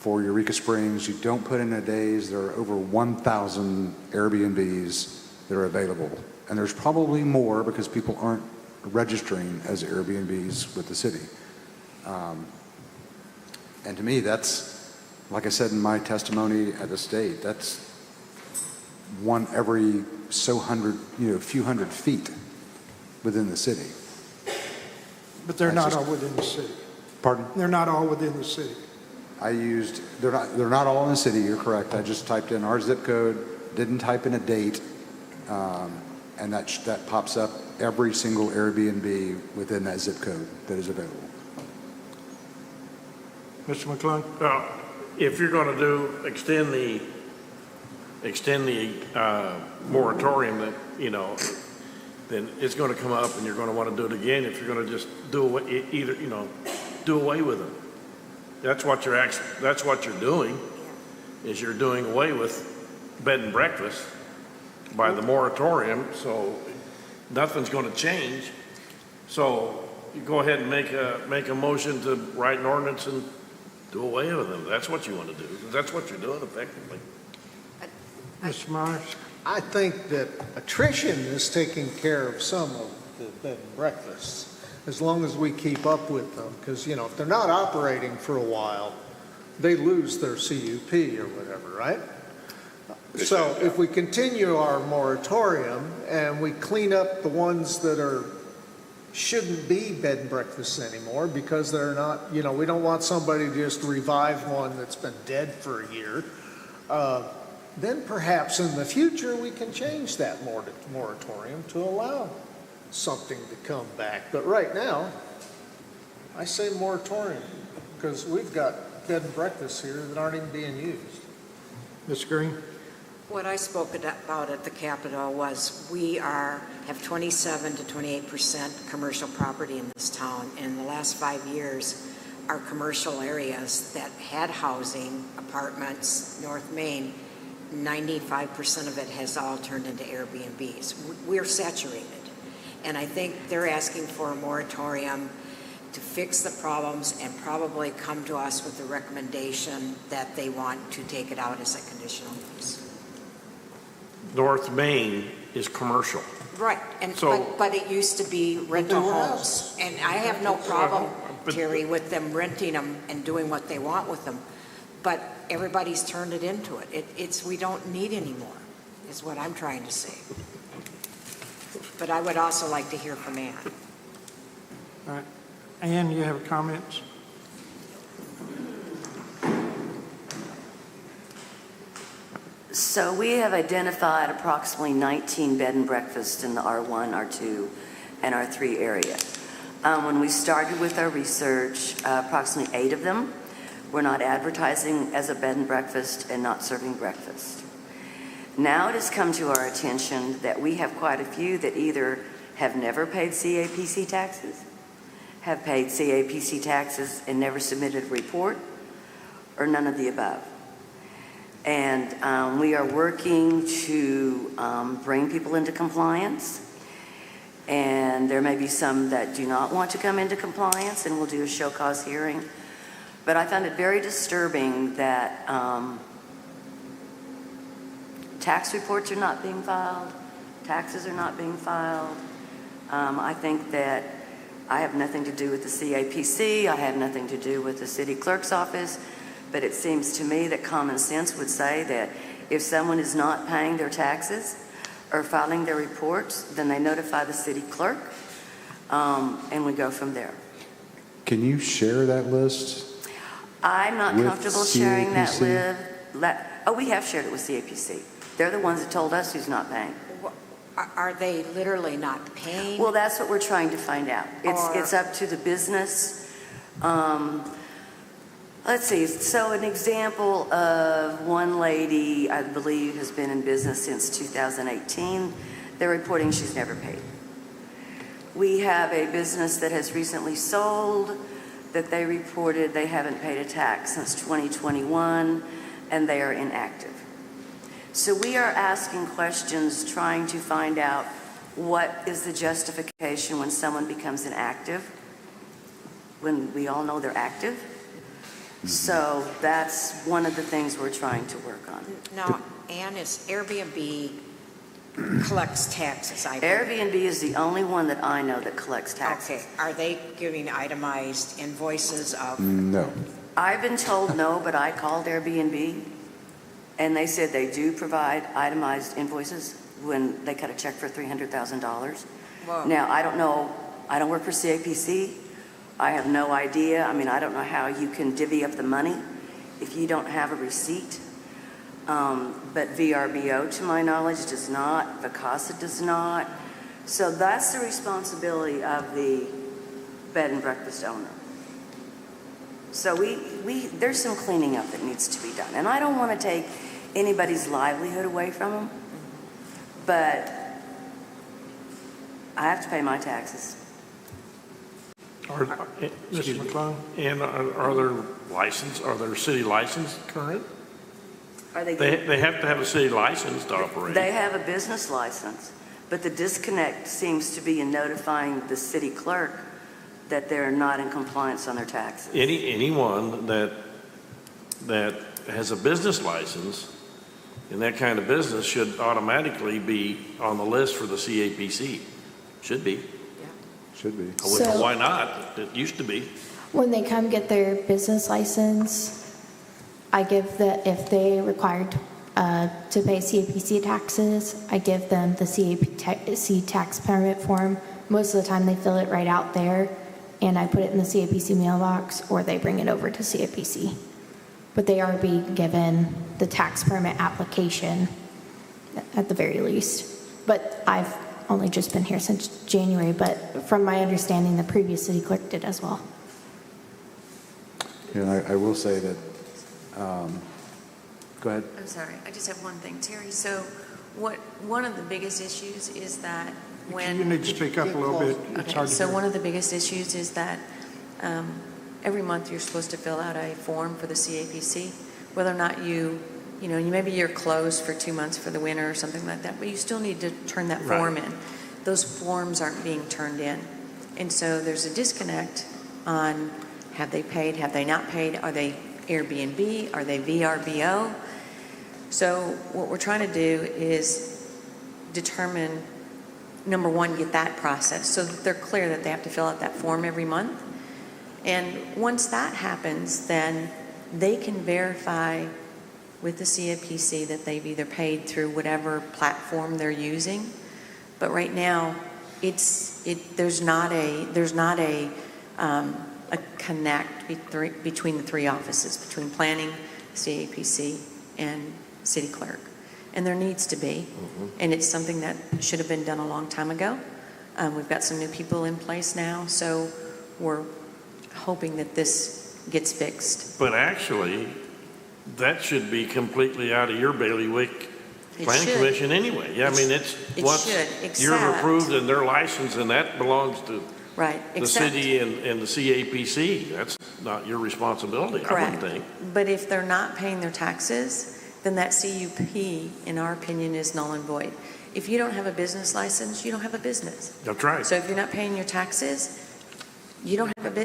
for Eureka Springs, you don't put in a days, there are over 1,000 Airbnbs that are available. And there's probably more because people aren't registering as Airbnbs with the city. And to me, that's, like I said in my testimony at the state, that's one every few hundred feet within the city. But they're That's not just- all within the city. Pardon? They're not all within the city. They're not all in the city, you're correct. I just typed in our zip code, didn't type in a date, and that pops up every single Airbnb within that zip code that is available. Mr. McClung? If you're going to extend the moratorium, that, you know, then it's going to come up and you're going to want to do it again if you're going to just do away with them. That's what you're doing, is you're doing away with bed and breakfast by the moratorium, so nothing's going to change. So you go ahead and make a motion to write an ordinance and do away with them. That's what you want to do. That's what you're doing effectively. Mr. Myers? I think that attrition is taking care of some of the bed and breakfasts, as long as we keep up with them. Because, you know, if they're not operating for a while, they lose their CUP or whatever, right? So if we continue our moratorium and we clean up the ones that shouldn't be bed and breakfasts anymore because they're not, you know, we don't want somebody to just revive one that's been dead for a year, then perhaps in the future we can change that moratorium to allow something to come back. But right now, I say moratorium because we've got bed and breakfasts here that aren't even being used. Ms. Green? What I spoke about at the Capitol was we have 27 to 28% commercial property in this town. And in the last 5 years, our commercial areas that had housing, apartments, North Main, 95% of it has all turned into Airbnbs. We're saturated. And I think they're asking for a moratorium to fix the problems and probably come to us with the recommendation that they want to take it out as a conditional use. North Main is commercial. Right, but it used to be rental homes. And I have no problem, Terry, with them renting them and doing what they want with them. But everybody's turned it into it. We don't need any more, is what I'm trying to say. But I would also like to hear from Ann. All right. Ann, you have comments? So we have identified approximately 19 bed and breakfasts in the R1, R2, and R3 area. When we started with our research, approximately 8 of them were not advertising as a bed and breakfast and not serving breakfast. Now it has come to our attention that we have quite a few that either have never paid CAPC taxes, have paid CAPC taxes and never submitted a report, or none of the above. And we are working to bring people into compliance. And there may be some that do not want to come into compliance, and we'll do a show cause hearing. But I found it very disturbing that tax reports are not being filed, taxes are not being filed. I think that I have nothing to do with the CAPC, I have nothing to do with the city clerk's office, but it seems to me that common sense would say that if someone is not paying their taxes or filing their reports, then they notify the city clerk, and we go from there. Can you share that list? I'm not with comfortable sharing that CAPC? with, we have shared it with CAPC. They're the ones that told us who's not paying. Are they literally not paying? Well, that's what we're trying to find out. It's up to the business. Let's see. So an example of one lady, I believe, has been in business since 2018. They're reporting she's never paid. We have a business that has recently sold that they reported they haven't paid a tax since 2021 and they are inactive. So we are asking questions trying to find out what is the justification when someone becomes inactive, when we all know they're active. So that's one of the things we're trying to work on. Now, Ann, is Airbnb collects taxes, I believe. Airbnb is the only one that I know that collects taxes. Okay, are they giving itemized invoices of? No. I've been told no, but I called Airbnb, and they said they do provide itemized invoices when they cut a check for $300,000. Whoa. Now, I don't know, I don't work for CAPC. I have no idea. I mean, I don't know how you can divvy up the money if you don't have a receipt. But VRBO, to my knowledge, does not. Vacasa does not. So that's the responsibility of the bed and breakfast owner. So there's some cleaning up that needs to be done. And I don't want to take anybody's livelihood away from them, but I have to pay my taxes. Mr. McClung? And are their city license current? Are they have to have a city license to operate. They have a business license, but the disconnect seems to be in notifying the city clerk that they're not in compliance on their taxes. Anyone that has a business license in that kind of business should automatically be on the list for the CAPC. Should be. Should be. I wouldn't know So- why not. It used to be. When they come get their business license, I give if they required to pay CAPC taxes, I give them the CAPC tax permit form. Most of the time they fill it right out there and I put it in the CAPC mailbox or they bring it over to CAPC. But they are being given the tax permit application at the very least. But I've only just been here since January, but from my understanding, the previous city clerk did as well. And I will say that, go ahead. I'm sorry, I just have one thing, Terry. So one of the biggest issues is that when... You need to speak up a little bit. It's Okay, hard to so hear. one of the biggest issues is that every month you're supposed to fill out a form for the CAPC, whether or not maybe you're closed for 2 months for the winter or something like that, but you still need to turn that form in. Those forms aren't being turned in. And so there's a disconnect on have they paid, have they not paid, are they Airbnb, are they VRBO? So what we're trying to do is determine, number one, get that process so that they're clear that they have to fill out that form every month. And once that happens, then they can verify with the CAPC that they've either paid through whatever platform they're using. But right now, there's not a connect between the three offices, between planning, CAPC, and city clerk. And there needs to be. And it's something that should have been done a long time ago. We've got some new people in place now, so we're hoping that this gets fixed. But actually, that should be completely out of your bailiwick, It planning should. commission anyway. Yeah, I mean, it's It once should, you're except- approved and they're licensed, and that belongs to Right, the except- city and the CAPC. That's not your responsibility, I Correct. wouldn't think. But if they're not paying their taxes, then that CUP, in our opinion, is null and void. If you don't have a business license, you don't have a business. That's right. So if you're not paying your taxes, you don't have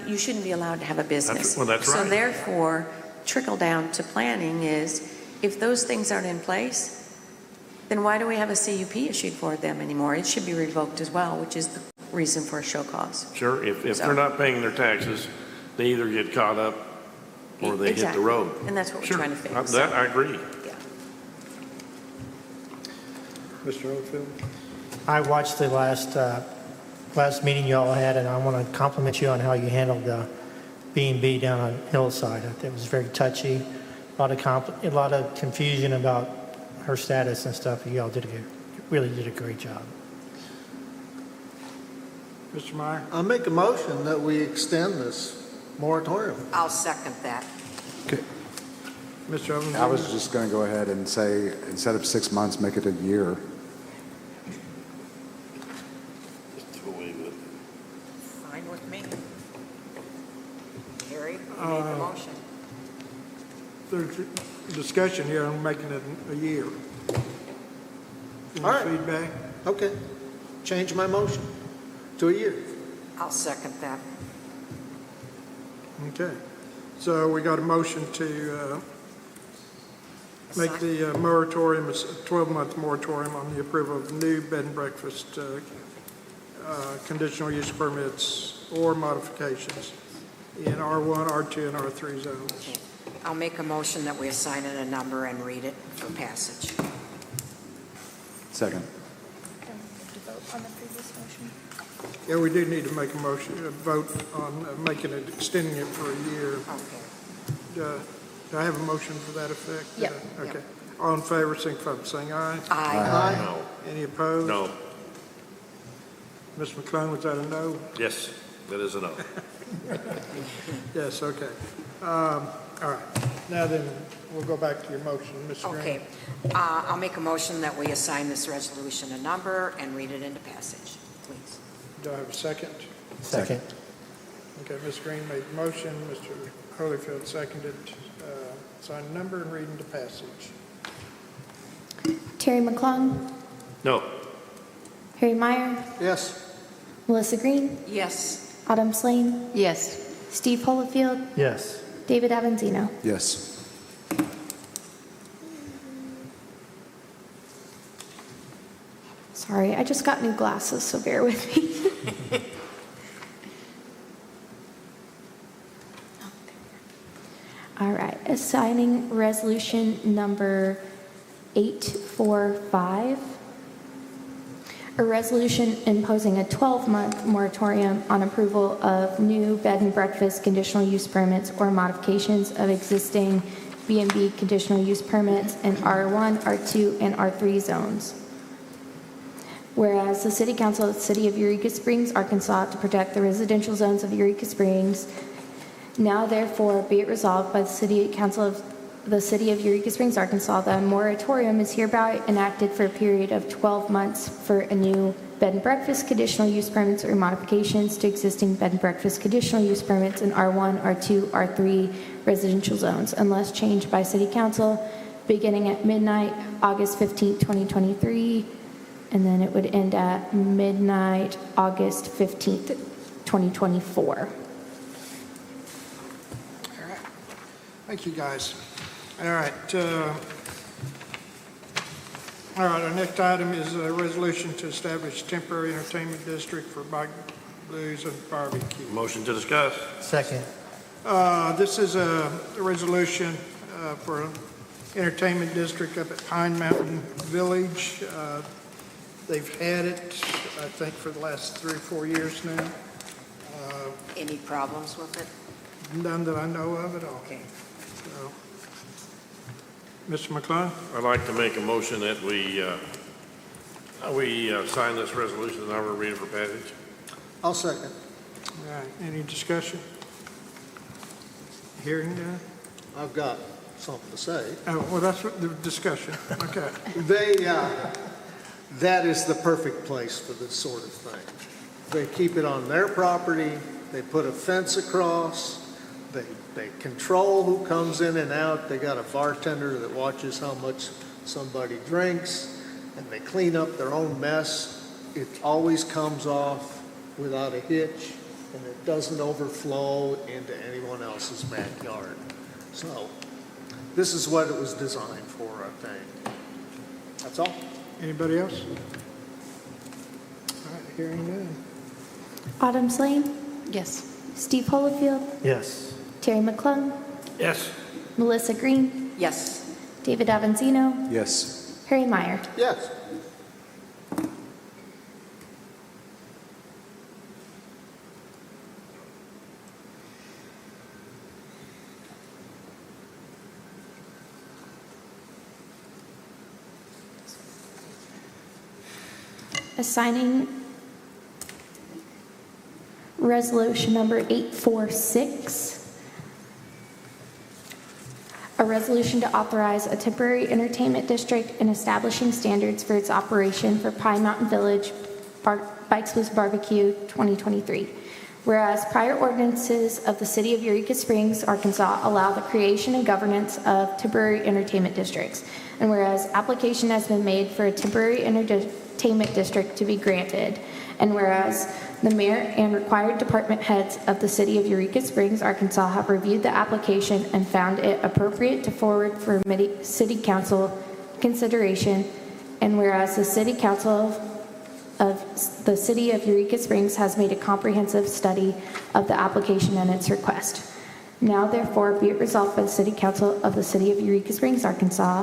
you shouldn't be allowed to have a business. That's So right. therefore, trickle down to planning is, if those things aren't in place, then why do we have a CUP issued for them anymore? It should be revoked as well, which is the reason for a show cause. Sure, if So- they're not paying their taxes, they either get caught up or they hit the Exactly. road. And that's what we're Sure. trying to fix. That, I agree. Mr. Oldfield? I watched the last meeting you all had, and I want to compliment you on how you handled the B&B down on Hillside. It was very touchy, a lot of confusion about her status and stuff. You all really did a great job. Mr. Meyer? I make a motion that we extend this moratorium. I'll second that. Okay. Mr. Evans? I was just going to go ahead and say, instead of 6 months, make it a year. discussion here on making it a year. Any All right. feedback? Okay. Change my motion to a year. I'll second that. Okay. So we got a motion to make the moratorium, a 12-month moratorium on the approval of new bed and breakfast conditional use permits or modifications in R1, R2, and R3 zones. I'll make a motion that we assign it a number and read it for passage. Second. Yeah, we do need to make a motion, a vote on making it, extending it for a year. Okay. Do I have a motion for that effect? Yep. Okay. All in favor, signify by saying aye. Aye. No. Any opposed? No. Ms. McClung, was that a no? Yes, that is a no. Yes, okay. All right. Now then, we'll go back to your motion, Ms. Green. Okay. I'll make a motion that we assign this resolution a number and read it into passage, please. Do I have a second? Second. Okay, Ms. Green made the motion, Mr. Holyfield seconded. Sign a number and read into passage. Terry McClung, No. Harry Meyer, Yes. Melissa Green, Yes. Autumn Slane, Yes. Steve Holofield, Yes. David Avanzino. Yes. Sorry, I just got new glasses, so bear with me. All right, assigning resolution number 845. A resolution imposing a 12-month moratorium on approval of new bed and breakfast conditional use permits or modifications of existing B&B conditional use permits in R1, R2, and R3 zones. Whereas the City Council of the City of Eureka Springs, Arkansas, to protect the residential zones of Eureka Springs, now therefore be it resolved by the City Council of the City of Eureka Springs, Arkansas, that a moratorium is hereby enacted for a period of 12 months for a new bed and breakfast conditional use permits or modifications to existing bed and breakfast conditional use permits in R1, R2, R3 residential zones, unless changed by City Council, beginning at midnight, August 15, 2023, and then it would end at midnight, August 15th, 2024. All right. Thank you, guys. All right. Our next item is a resolution to establish temporary entertainment district for bike, blues, and barbecue. Motion to discuss. Second. This is a resolution for an entertainment district up at Pine Mountain Village. They've had it, I think, for the last 3 or 4 years now. Any problems with it? None that I know of at all. Okay. So, Mr. McClung? I'd like to make a motion that we sign this resolution and I will read it for passage. I'll second. All right, any discussion? Hearing none? I've got something to say. Oh, well, that's what the discussion. Okay. That is the perfect place for this sort of thing. They keep it on their property, they put a fence across, they control who comes in and out, they got a bartender that watches how much somebody drinks, and they clean up their own mess. It always comes off without a hitch, and it doesn't overflow into anyone else's backyard. So, this is what it was designed for, I think. That's all. Anybody else? All right, hearing none. Autumn Slane, Yes. Steve Holofield, Yes. Terry McClung, Yes. Melissa Green, Yes. David Avanzino, Yes. Harry Meyer. Yes. Assigning resolution number 846, a resolution to authorize a temporary entertainment district and establishing standards for its operation for Pine Mountain Village Bikes Blues Barbecue 2023. Whereas prior ordinances of the City of Eureka Springs, Arkansas allow the creation and governance of temporary entertainment districts. And whereas application has been made for a temporary entertainment district to be granted. And whereas the mayor and required department heads of the City of Eureka Springs, Arkansas have reviewed the application and found it appropriate to forward for City Council consideration. And whereas the City Council of the City of Eureka Springs has made a comprehensive study of the application and its request. Now therefore be it resolved by the City Council of the City of Eureka Springs, Arkansas,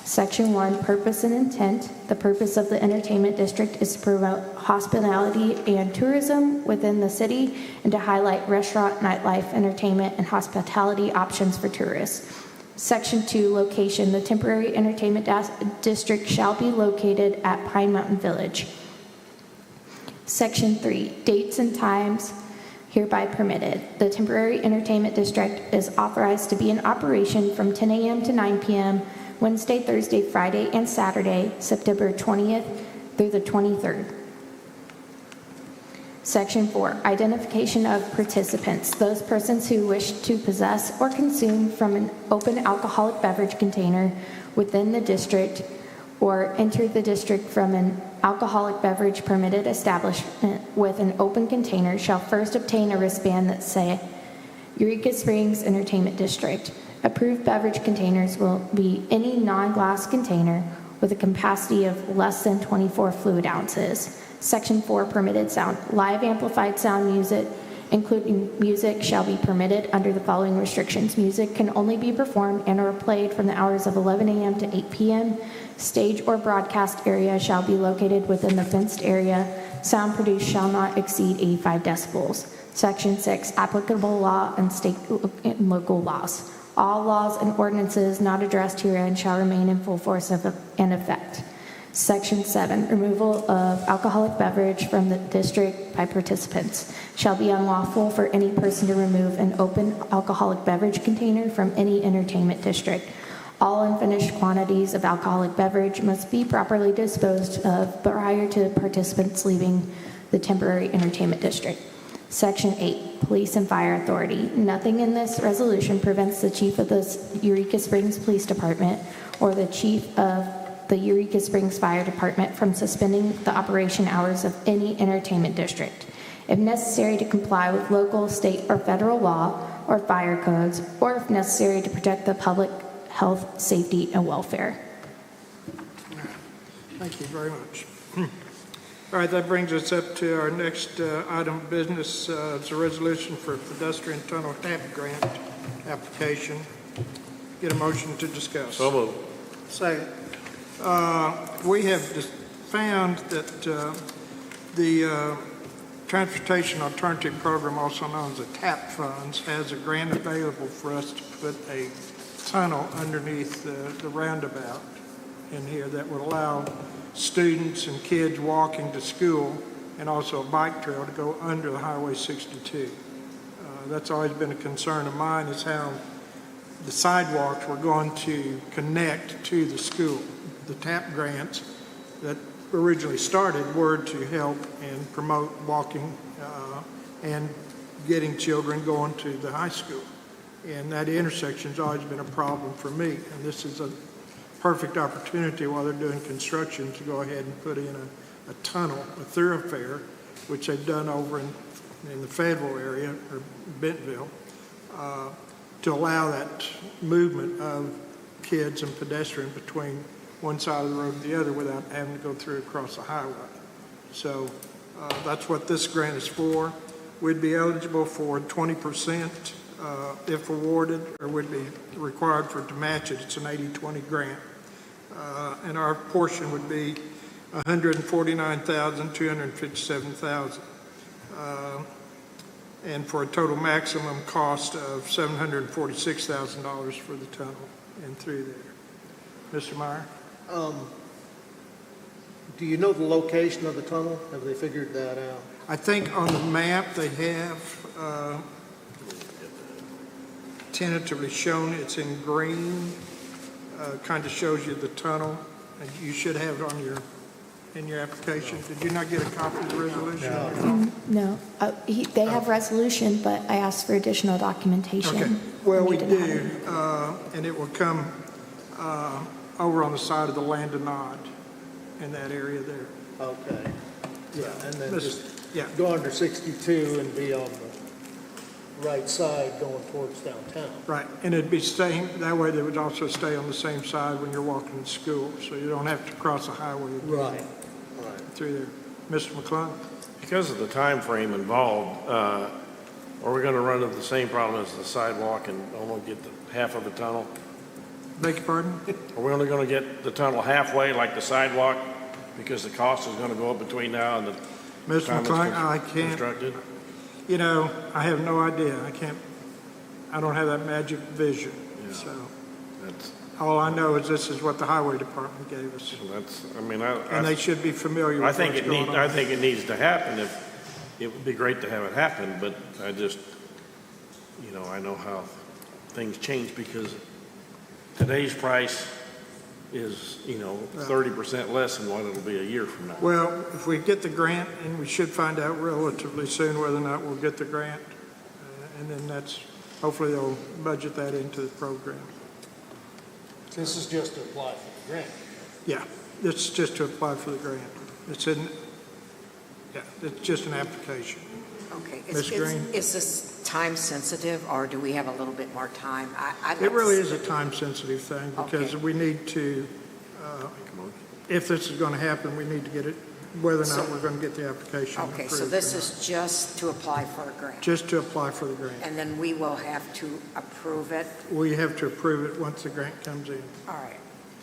Section 1, Purpose and Intent. The purpose of the entertainment district is to promote hospitality and tourism within the city and to highlight restaurant, nightlife, entertainment, and hospitality options for tourists. Section 2, Location. The temporary entertainment district shall be located at Pine Mountain Village. Section 3, Dates and times hereby permitted. The temporary entertainment district is authorized to be in operation from 10 a.m. to 9 p.m. Wednesday, Thursday, Friday, and Saturday, September 20th through the 23rd. Section 4, Identification of participants. Those persons who wish to possess or consume from an open alcoholic beverage container within the district or enter the district from an alcoholic beverage permitted establishment with an open container shall first obtain a wristband that say Eureka Springs Entertainment District. Approved beverage containers will be any non-glass container with a capacity of less than 24 fluid ounces. Section 4, Permitted sound. Live amplified sound music, including music, shall be permitted under the following restrictions. Music can only be performed and or played from the hours of 11 a.m. to 8 p.m. Stage or broadcast area shall be located within the fenced area. Sound produced shall not exceed 85 decibels. Section 6, Applicable law and state and local laws. All laws and ordinances not addressed herein shall remain in full force and effect. Section 7, Removal of alcoholic beverage from the district by participants. Shall be unlawful for any person to remove an open alcoholic beverage container from any entertainment district. All unfinished quantities of alcoholic beverage must be properly disposed of prior to participants leaving the temporary entertainment district. Section 8, Police and Fire Authority. Nothing in this resolution prevents the chief of the Eureka Springs Police Department or the chief of the Eureka Springs Fire Department from suspending the operation hours of any entertainment district, if necessary to comply with local, state, or federal law or fire codes, or if necessary to protect the public health, safety, and welfare. Thank you very much. All right, that brings us up to our next item of business. It's a resolution for pedestrian tunnel TAP grant application. Get a motion to discuss. So moved. Second. We have found that the Transportation Alternative Program, also known as the TAP funds, has a grant available for us to put a tunnel underneath the roundabout in here that would allow students and kids walking to school and also a bike trail to go under the Highway 62. That's always been a concern of mine, is how the sidewalks were going to connect to the school. The TAP grants that originally started were to help and promote walking and getting children going to the high school. And that intersection's always been a problem for me. And this is a perfect opportunity while they're doing construction to go ahead and put in a tunnel, a thoroughfare, which they've done over in the Fayetteville area, or Bentonville, to allow that movement of kids and pedestrians between one side of the road and the other without having to go through across the highway. So that's what this grant is for. We'd be eligible for 20% if awarded, or would be required for it to match it. It's an 80-20 grant. And our portion would be $149,257,000. And for a total maximum cost of $746,000 for the tunnel and through there. Mr. Meyer? Do you know the location of the tunnel? Have they figured that out? I think on the map they have tentatively shown it's in green. Kind of shows you the tunnel, and you should have it on your in your application? Did you not get a copy of the resolution? No, they have resolution, but I asked for additional documentation. Okay, well, we and you didn't have do, it. and it will come over on the side of the Landonade in that area there. Okay. Yeah, and then This- just yeah. go under 62 and be on the right side going towards downtown. Right, and it'd be staying, that way they would also stay on the same side when you're walking to school, so you don't have to cross the highway again Right. through there. Mr. McClung? Because of the time frame involved, are we going to run into the same problem as the sidewalk and only get the half of the tunnel? Beg your pardon? Are we only going to get the tunnel halfway like the sidewalk because the cost is going to go up between now and the Mr. time it's McClung, I can't, constructed? you know, I have no idea. I don't have that magic vision, Yeah. so. That's, All I know is this is what the highway department gave us, I mean, and they should be familiar I with think what's it going need, on. I think it needs to happen. It would be great to have it happen, but I just, I know how things change because today's price is, 30% less than what it'll be a year from now. Well, if we get the grant, and we should find out relatively soon whether or not we'll get the grant, and then hopefully they'll budget that into the program. This is just to apply for the grant. Yeah, it's just to apply for the grant. It's just an application. Okay. Ms. Green? Is this time sensitive, or do we have a little bit more time? It really is a time-sensitive thing, because we need to, if this is going to happen, we need to get it, whether or not we're going to get the application approved. Okay, so this is just to apply for a grant? Just to apply for the grant. And then we will have to approve it? We have to approve it once the grant comes in. All right,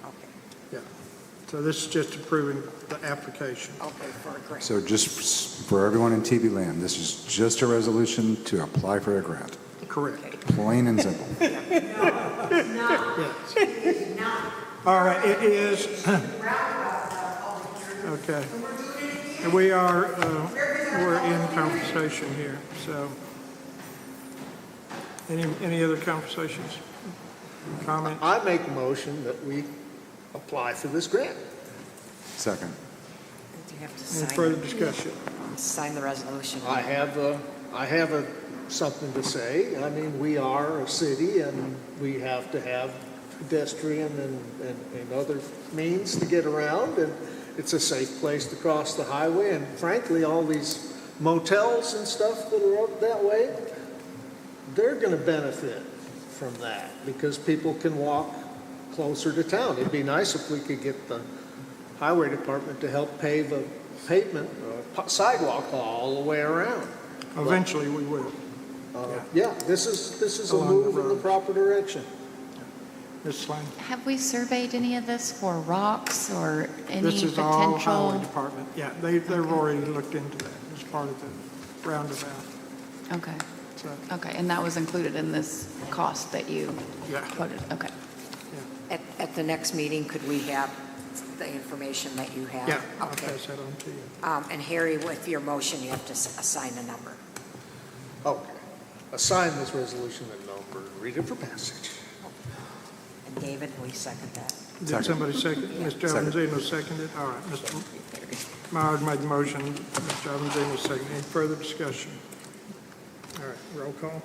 okay, Yeah. So this is just approving the application. okay, for a grant. So just for everyone in TV land, this is just a resolution to apply for a grant. Correct. Plain and simple. All right, it is. Okay. And we're in conversation here, so. Any other conversations? Comment? I make a motion that we apply for this grant. Second. Do you have to Any sign? further discussion? Sign the resolution? I have something to say. I mean, we are a city and we have to have pedestrian and other means to get around, and it's a safe place to cross the highway. And frankly, all these motels and stuff that are up that way, they're going to benefit from that because people can walk closer to town. It'd be nice if we could get the highway department to help pave a pavement, sidewalk all the way around. Eventually, we will. Yeah, this is a Along the move in the roads. proper direction. Ms. Slang? Have we surveyed any of this for rocks or any This is all highway potential? department. Yeah, they've already looked into that as part of the roundabout. Okay, So, okay, and that was included in this cost that you yeah. quoted, okay. At the next meeting, could we have the information that you have? Yeah, I'll Okay. pass that on to you. And Harry, with your motion, you have to assign a number. Okay. Assign this resolution a number. Read it for passage. And David, will you second that? Did somebody second? Mr. Avanzino seconded? All right, Mr. Myers made the motion, Mr. Avanzino seconded. Any further discussion? All right, roll call.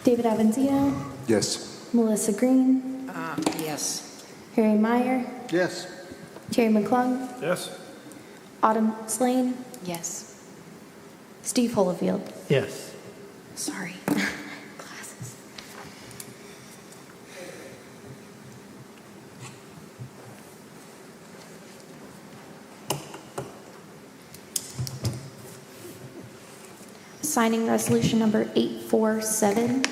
David Avanzino, Yes. Melissa Green, Yes. Harry Meyer, Yes. Terry McClung, Yes. Autumn Slane, Yes. Steve Holofield. Yes. Sorry. Glasses. Signing resolution number 847.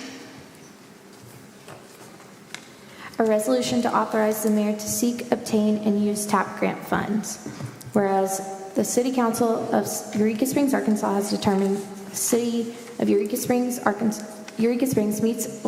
A resolution to authorize the mayor to seek, obtain, and use TAP grant funds. Whereas the City Council of Eureka Springs, Arkansas has determined the City of Eureka Springs meets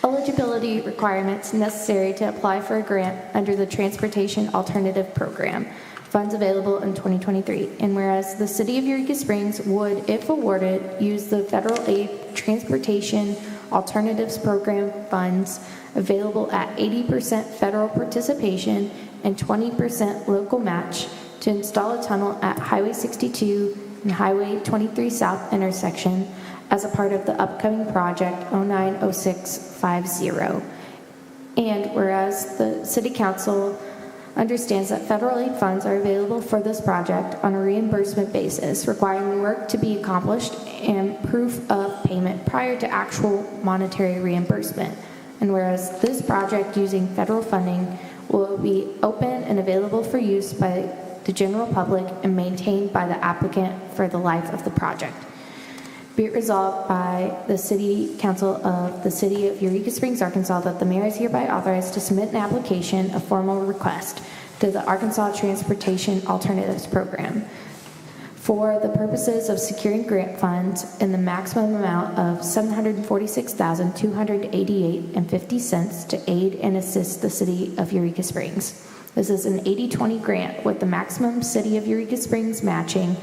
eligibility requirements necessary to apply for a grant under the Transportation Alternative Program, funds available in 2023. And whereas the City of Eureka Springs would, if awarded, use the Federal Aid Transportation Alternatives Program funds available at 80% federal participation and 20% local match to install a tunnel at Highway 62 and Highway 23 South intersection as a part of the upcoming project 090650. And whereas the City Council understands that federal aid funds are available for this project on a reimbursement basis, requiring work to be accomplished and proof of payment prior to actual monetary reimbursement. And whereas this project using federal funding will be open and available for use by the general public and maintained by the applicant for the life of the project. Be it resolved by the City Council of the City of Eureka Springs, Arkansas, that the mayor is hereby authorized to submit an application, a formal request, to the Arkansas Transportation Alternatives Program for the purposes of securing grant funds in the maximum amount of $746,288.50 to aid and assist the City of Eureka Springs. This is an 80-20 grant with the maximum City of Eureka Springs matching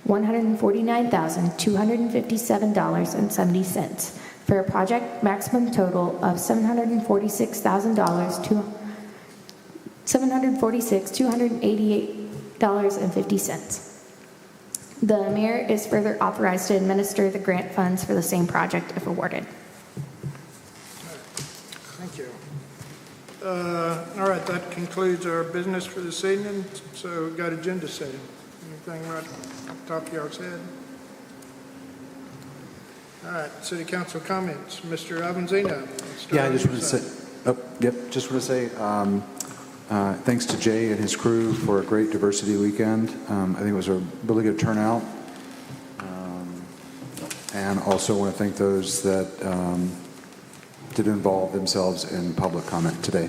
$149,257.70 for a project maximum total of $746,288.50. The mayor is further authorized to administer the grant funds for the same project if awarded. Thank you. All right, that concludes our business for this evening. So we've got agenda setting. Anything right off the top of y'all's head? All right, City Council comments. Mr. Avanzino. Yeah, I just want to say, just want to say thanks to Jay and his crew for a great diversity weekend. I think it was a really good turnout. And also want to thank those that did involve themselves in public comment today.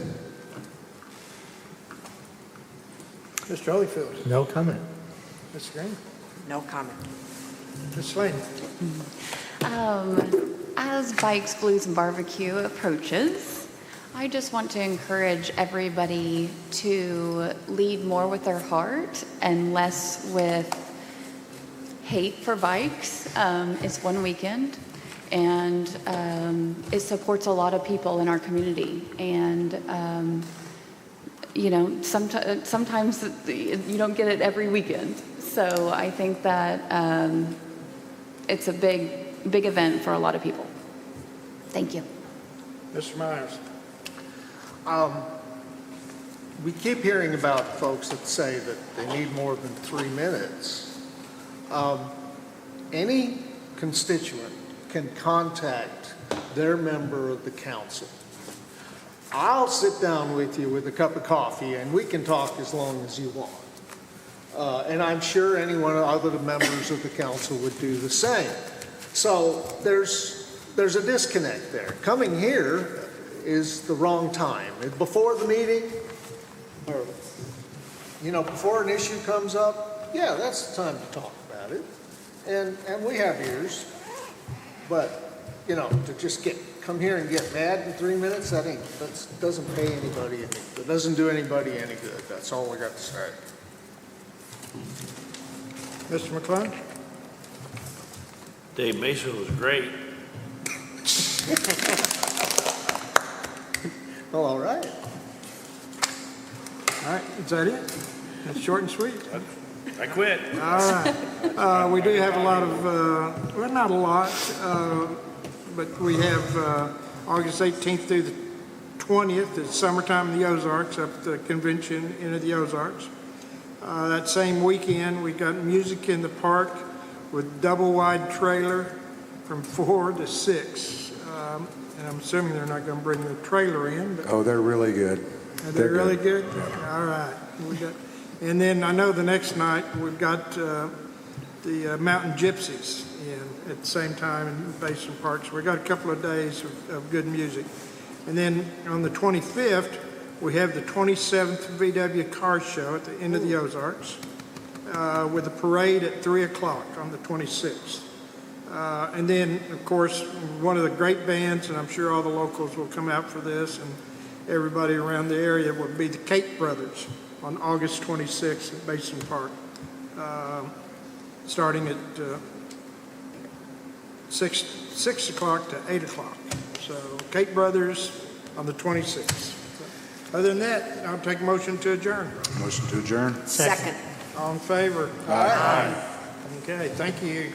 Mr. Holyfield. No comment. Ms. Green. No comment. Ms. Slayton. As Bikes, Blues, and Barbecue approaches, I just want to encourage everybody to lead more with their heart and less with hate for bikes. It's one weekend, and it supports a lot of people in our community. And you know, sometimes you don't get it every weekend. So I think that it's a big event for a lot of people. Thank you. Mr. Myers. We keep hearing about folks that say that they need more than 3 minutes. Any constituent can contact their member of the council. I'll sit down with you with a cup of coffee and we can talk as long as you want. And I'm sure any one of the other members of the council would do the same. So there's a disconnect there. Coming here is the wrong time. Before the meeting, or before an issue comes up, yeah, that's the time to talk about it. And we have ears, but to just come here and get mad in 3 minutes, that doesn't pay anybody any. It doesn't do anybody any good. That's all we got to say. Mr. McClung? Dave Mason was great. Well, all right. All right, is that it? That's short and sweet. I quit. All right. We do have a lot of, well, not a lot, but we have August 18th through the 20th. It's summertime in the Ozarks, up at the convention in the Ozarks. That same weekend, we got music in the park with double-wide trailer from 4 to 6. And I'm assuming they're not going to bring the trailer in. But Oh, they're really good. they're really good? All right. And then I know the next night we've got the Mountain Gypsies in at the same time in Basin Park. So we got a couple of days of good music. And then on the 25th, we have the 27th VW Car Show at the end of the Ozarks with a parade at 3 o'clock on the 26th. And then, of course, one of the great bands, and I'm sure all the locals will come out for this, and everybody around the area, will be the Cate Brothers on August 26th at Basin Park, starting at 6 o'clock to 8 o'clock. So Cate Brothers, on the 26th. Other than that, I'll take a motion to adjourn. Motion to adjourn? Second. All in favor? Aye. Okay, thank you.